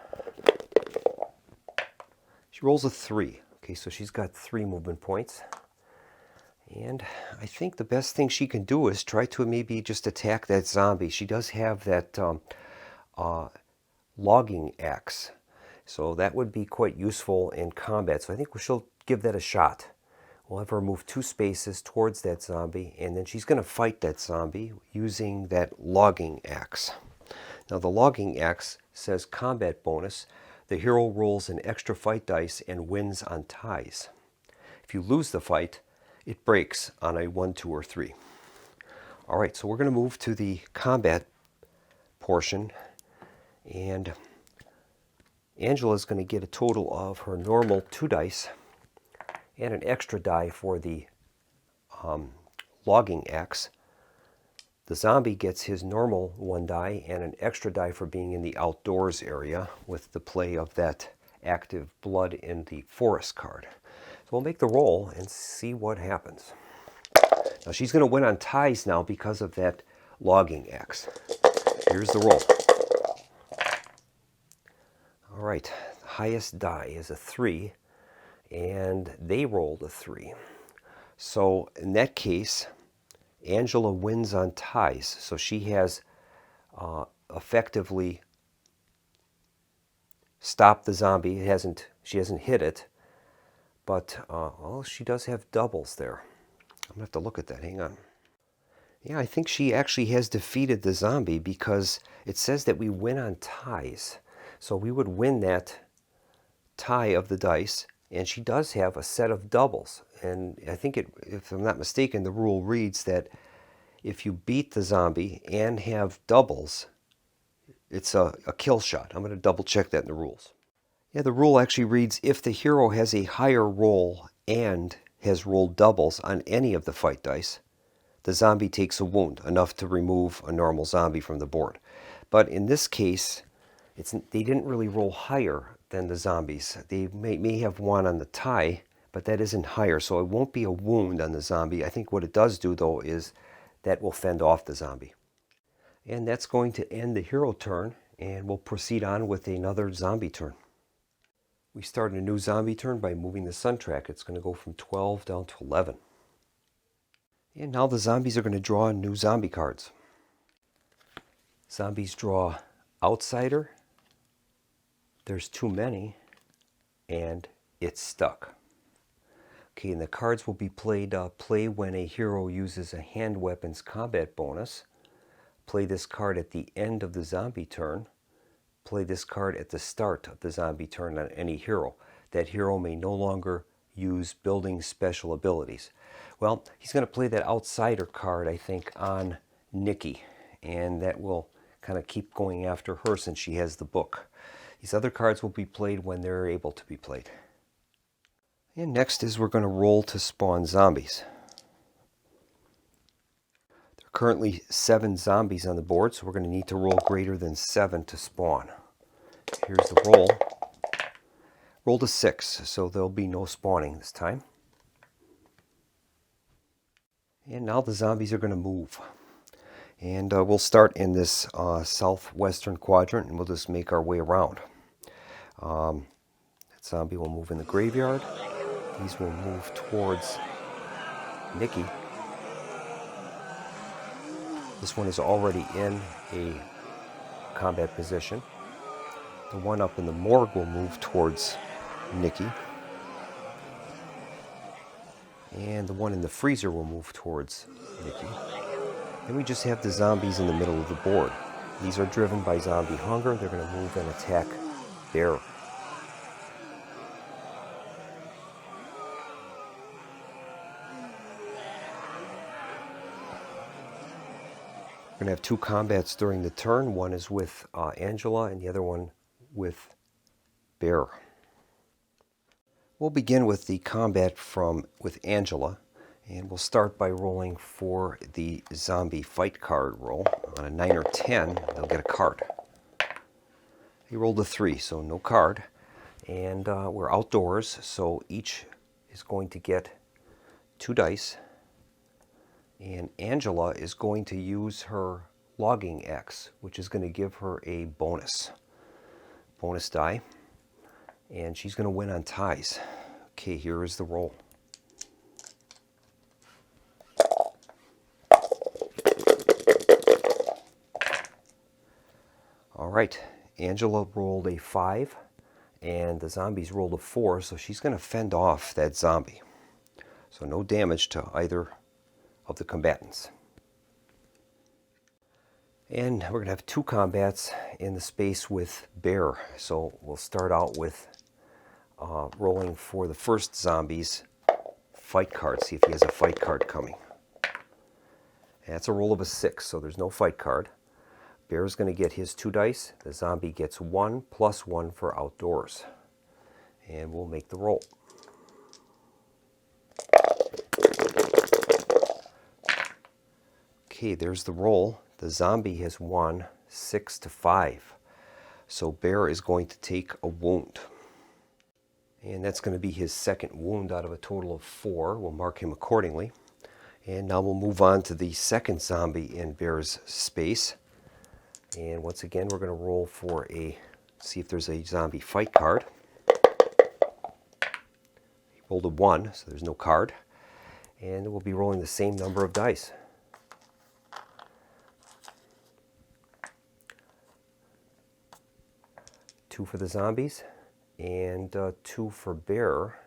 She rolls a 3. Okay, so she's got 3 movement points. And I think the best thing she can do is try to maybe just attack that zombie. She does have that logging axe, so that would be quite useful in combat. So I think she'll give that a shot. We'll have her move 2 spaces towards that zombie, and then she's going to fight that zombie using that logging axe. Now the logging axe says combat bonus. The hero rolls an extra fight dice and wins on ties. If you lose the fight, it breaks on a 1, 2, or 3. All right, so we're going to move to the combat portion, and Angela's going to get a total of her normal 2 dice and an extra die for the logging axe. The zombie gets his normal 1 die and an extra die for being in the outdoors area with the play of that active blood in the forest card. So we'll make the roll and see what happens. Now she's going to win on ties now because of that logging axe. Here's the roll. All right, the highest die is a 3, and they rolled a 3. So in that case, Angela wins on ties. So she has effectively stopped the zombie. She hasn't hit it, but well, she does have doubles there. I'm gonna have to look at that. Hang on. Yeah, I think she actually has defeated the zombie because it says that we win on ties. So we would win that tie of the dice, and she does have a set of doubles. And I think, if I'm not mistaken, the rule reads that if you beat the zombie and have doubles, it's a kill shot. I'm going to double check that in the rules. Yeah, the rule actually reads if the hero has a higher roll and has rolled doubles on any of the fight dice, the zombie takes a wound, enough to remove a normal zombie from the board. But in this case, they didn't really roll higher than the zombies. They may have won on the tie, but that isn't higher, so it won't be a wound on the zombie. I think what it does do, though, is that will fend off the zombie. And that's going to end the hero turn, and we'll proceed on with another zombie turn. We start a new zombie turn by moving the sun track. It's going to go from 12 down to 11. And now the zombies are going to draw new zombie cards. Zombies draw Outsider, There's Too Many, and It's Stuck. Okay, and the cards will be played. Play when a hero uses a hand weapons combat bonus. Play this card at the end of the zombie turn. Play this card at the start of the zombie turn on any hero. That hero may no longer use building special abilities. Well, he's going to play that Outsider card, I think, on Nikki, and that will kind of keep going after her since she has the book. These other cards will be played when they're able to be played. And next is we're going to roll to spawn zombies. There are currently 7 zombies on the board, so we're going to need to roll greater than 7 to spawn. Here's the roll. Roll to 6, so there'll be no spawning this time. And now the zombies are going to move. And we'll start in this southwestern quadrant, and we'll just make our way around. That zombie will move in the graveyard. These will move towards Nikki. This one is already in a combat position. The one up in the morgue will move towards Nikki. And the one in the freezer will move towards Nikki. Then we just have the zombies in the middle of the board. These are driven by zombie hunger. They're going to move and attack Bear. We're going to have 2 combats during the turn. One is with Angela and the other one with Bear. We'll begin with the combat with Angela, and we'll start by rolling for the zombie fight card roll. On a 9 or 10, they'll get a card. He rolled a 3, so no card. And we're outdoors, so each is going to get 2 dice. And Angela is going to use her logging axe, which is going to give her a bonus die. And she's going to win on ties. Okay, here is the roll. All right, Angela rolled a 5, and the zombies rolled a 4, so she's going to fend off that zombie. So no damage to either of the combatants. And we're going to have 2 combats in the space with Bear. So we'll start out with rolling for the first zombie's fight card, see if he has a fight card coming. And that's a roll of a 6, so there's no fight card. Bear's going to get his 2 dice. The zombie gets 1 plus 1 for outdoors. And we'll make the roll. Okay, there's the roll. The zombie has won 6 to 5. So Bear is going to take a wound. And that's going to be his second wound out of a total of 4. We'll mark him accordingly. And now we'll move on to the second zombie in Bear's space. And once again, we're going to roll for see if there's a zombie fight card. He rolled a 1, so there's no card. And we'll be rolling the same number of dice. Two for the zombies and 2 for Bear.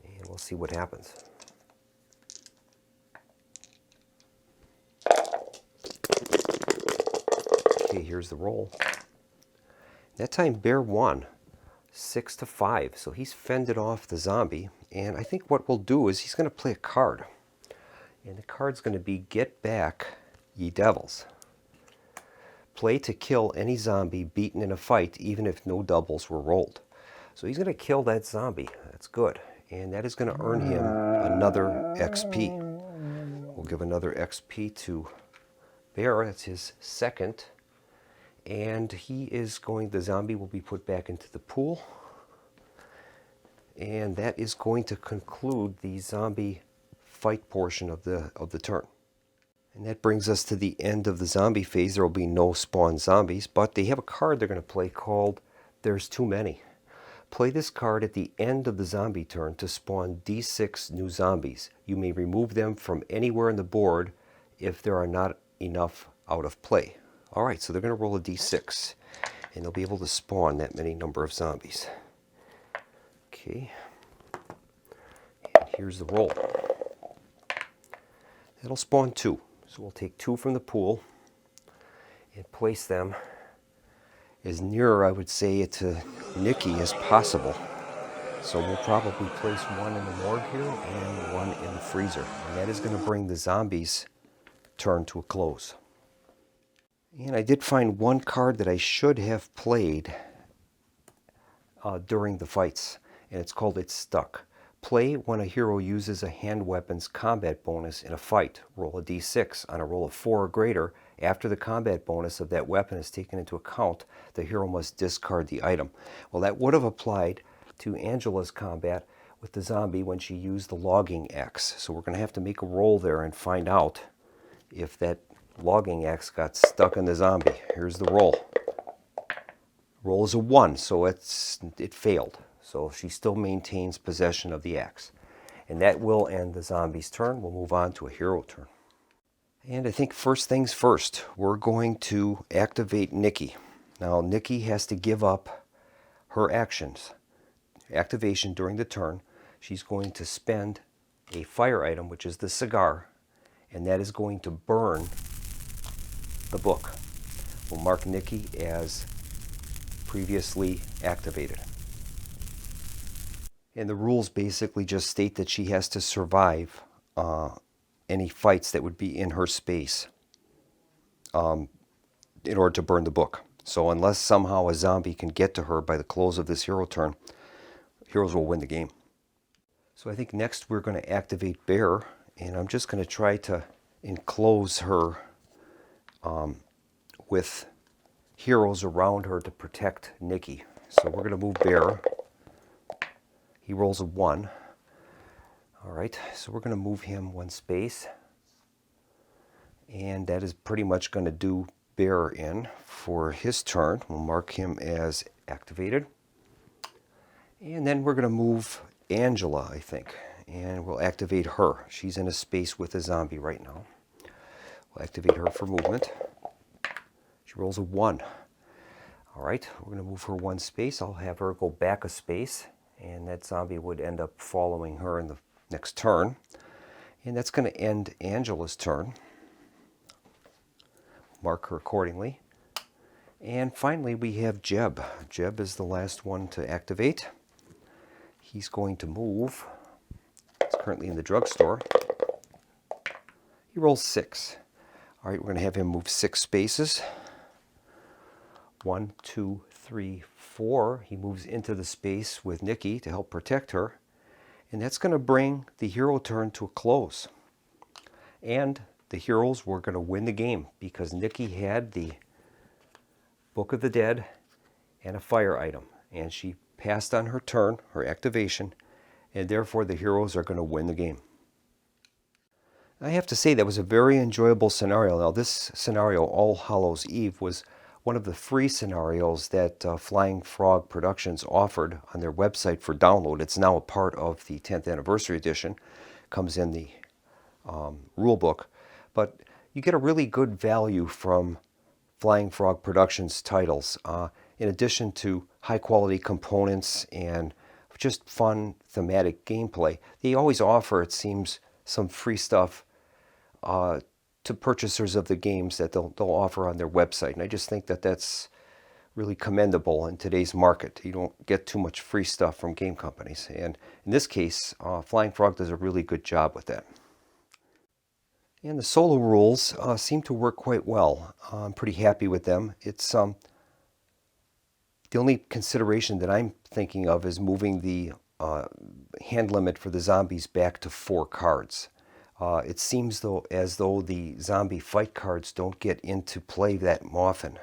And we'll see what happens. Okay, here's the roll. That time Bear won 6 to 5, so he's fended off the zombie. And I think what we'll do is he's going to play a card. And the card's going to be Get Back, Ye Devils. Play to kill any zombie beaten in a fight, even if no doubles were rolled. So he's going to kill that zombie. That's good. And that is going to earn him another XP. We'll give another XP to Bear. That's his second. And the zombie will be put back into the pool. And that is going to conclude the zombie fight portion of the turn. And that brings us to the end of the zombie phase. There will be no spawn zombies, but they have a card they're going to play called There's Too Many. Play this card at the end of the zombie turn to spawn D6 new zombies. You may remove them from anywhere on the board if there are not enough out of play. Alright, so they're going to roll a D6, and they'll be able to spawn that many number of zombies. Okay, and here's the roll. That'll spawn 2. So we'll take 2 from the pool and place them as near, I would say, to Nikki as possible. So we'll probably place 1 in the morgue here and 1 in the freezer. And that is going to bring the zombies' turn to a close. And I did find 1 card that I should have played during the fights, and it's called It's Stuck. Play when a hero uses a hand weapon's combat bonus in a fight. Roll a d6. On a roll of 4 or greater, after the combat bonus of that weapon is taken into account, the hero must discard the item. Well, that would have applied to Angela's combat with the zombie when she used the logging axe. So we're going to have to make a roll there and find out if that logging axe got stuck in the zombie. Here's the roll. Roll is a 1, so it failed. So she still maintains possession of the axe. And that will end the zombie's turn. We'll move on to a hero turn. And I think first things first, we're going to activate Nikki. Now Nikki has to give up her activation during the turn. She's going to spend a fire item, which is the cigar, and that is going to burn the book. We'll mark Nikki as previously activated. And the rules basically just state that she has to survive any fights that would be in her space in order to burn the book. So unless somehow a zombie can get to her by the close of this hero turn, heroes will win the game. So I think next we're going to activate Bear, and I'm just going to try to enclose her with heroes around her to protect Nikki. So we're going to move Bear. He rolls a 1. All right, so we're going to move him 1 space. And that is pretty much going to do Bear in for his turn. We'll mark him as activated. And then we're going to move Angela, I think. And we'll activate her. She's in a space with a zombie right now. We'll activate her for movement. She rolls a 1. All right, we're going to move her 1 space. I'll have her go back a space. and that zombie would end up following her in the next turn. And that's going to end Angela's turn. Mark her accordingly. And finally we have Jeb. Jeb is the last one to activate. He's going to move. He's currently in the drugstore. He rolls 6. All right, we're going to have him move 6 spaces. 1, 2, 3, 4. He moves into the space with Nikki to help protect her. And that's going to bring the hero turn to a close. And the heroes were going to win the game because Nikki had the Book of the Dead and a fire item. And she passed on her turn, her activation, and therefore the heroes are going to win the game. I have to say that was a very enjoyable scenario. Now this scenario, All Hallows Eve, was one of the free scenarios that Flying Frog Productions offered on their website for download. It's now a part of the 10th anniversary edition. Comes in the rule book. But you get a really good value from Flying Frog Productions titles. In addition to high quality components and just fun thematic gameplay, they always offer, it seems, some free stuff to purchasers of the games that they'll offer on their website. And I just think that that's really commendable in today's market. You don't get too much free stuff from game companies. And in this case, Flying Frog does a really good job with that. And the solo rules seem to work quite well. I'm pretty happy with them. It's the only consideration that I'm thinking of is moving the hand limit for the zombies back to 4 cards. It seems as though the zombie fight cards don't get into play that often,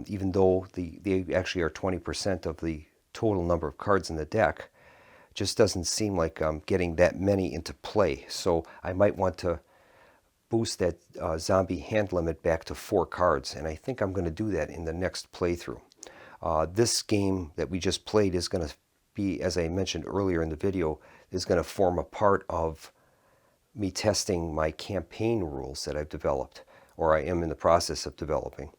even though they actually are 20% of the total number of cards in the deck. It just doesn't seem like I'm getting that many into play. So I might want to boost that zombie hand limit back to 4 cards, and I think I'm going to do that in the next playthrough. This game that we just played is going to be, as I mentioned earlier in the video, is going to form a part of me testing my campaign rules that I've developed, or I am in the process of developing.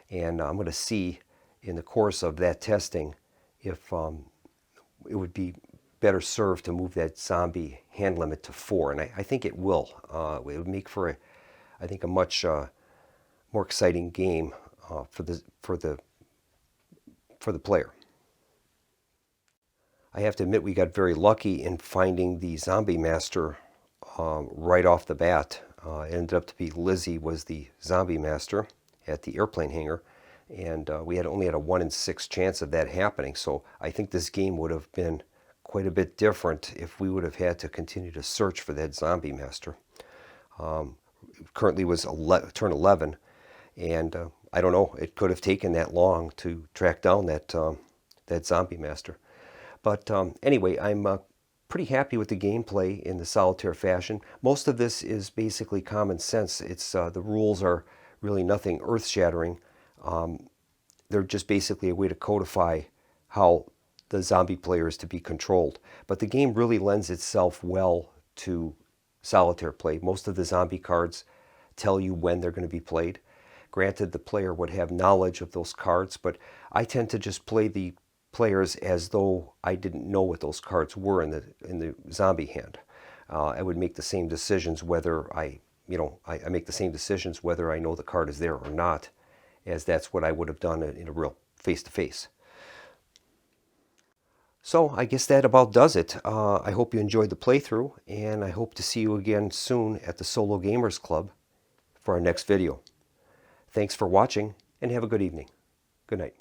And I'm going to see in the course of that testing if it would be better served to move that zombie hand limit to 4. And I think it will. It would make for, I think, a much more exciting game for the player. I have to admit we got very lucky in finding the zombie master right off the bat. It ended up to be Lizzie was the zombie master at the airplane hangar, and we only had a 1 in 6 chance of that happening. So I think this game would have been quite a bit different if we would have had to continue to search for that zombie master. Currently was turn 11, and I don't know, it could have taken that long to track down that zombie master. But anyway, I'm pretty happy with the gameplay in the solitaire fashion. Most of this is basically common sense. It's the rules are really nothing earth-shattering. They're just basically a way to codify how the zombie player is to be controlled. But the game really lends itself well to solitaire play. Most of the zombie cards tell you when they're going to be played. Granted, the player would have knowledge of those cards, but I tend to just play the players as though I didn't know what those cards were in the zombie hand. I would make the same decisions whether I make the same decisions whether I know the card is there or not, as that's what I would have done in a real face-to-face. So I guess that about does it. I hope you enjoyed the playthrough, and I hope to see you again soon at the Solo Gamers Club for our next video. Thanks for watching, and have a good evening. Good night.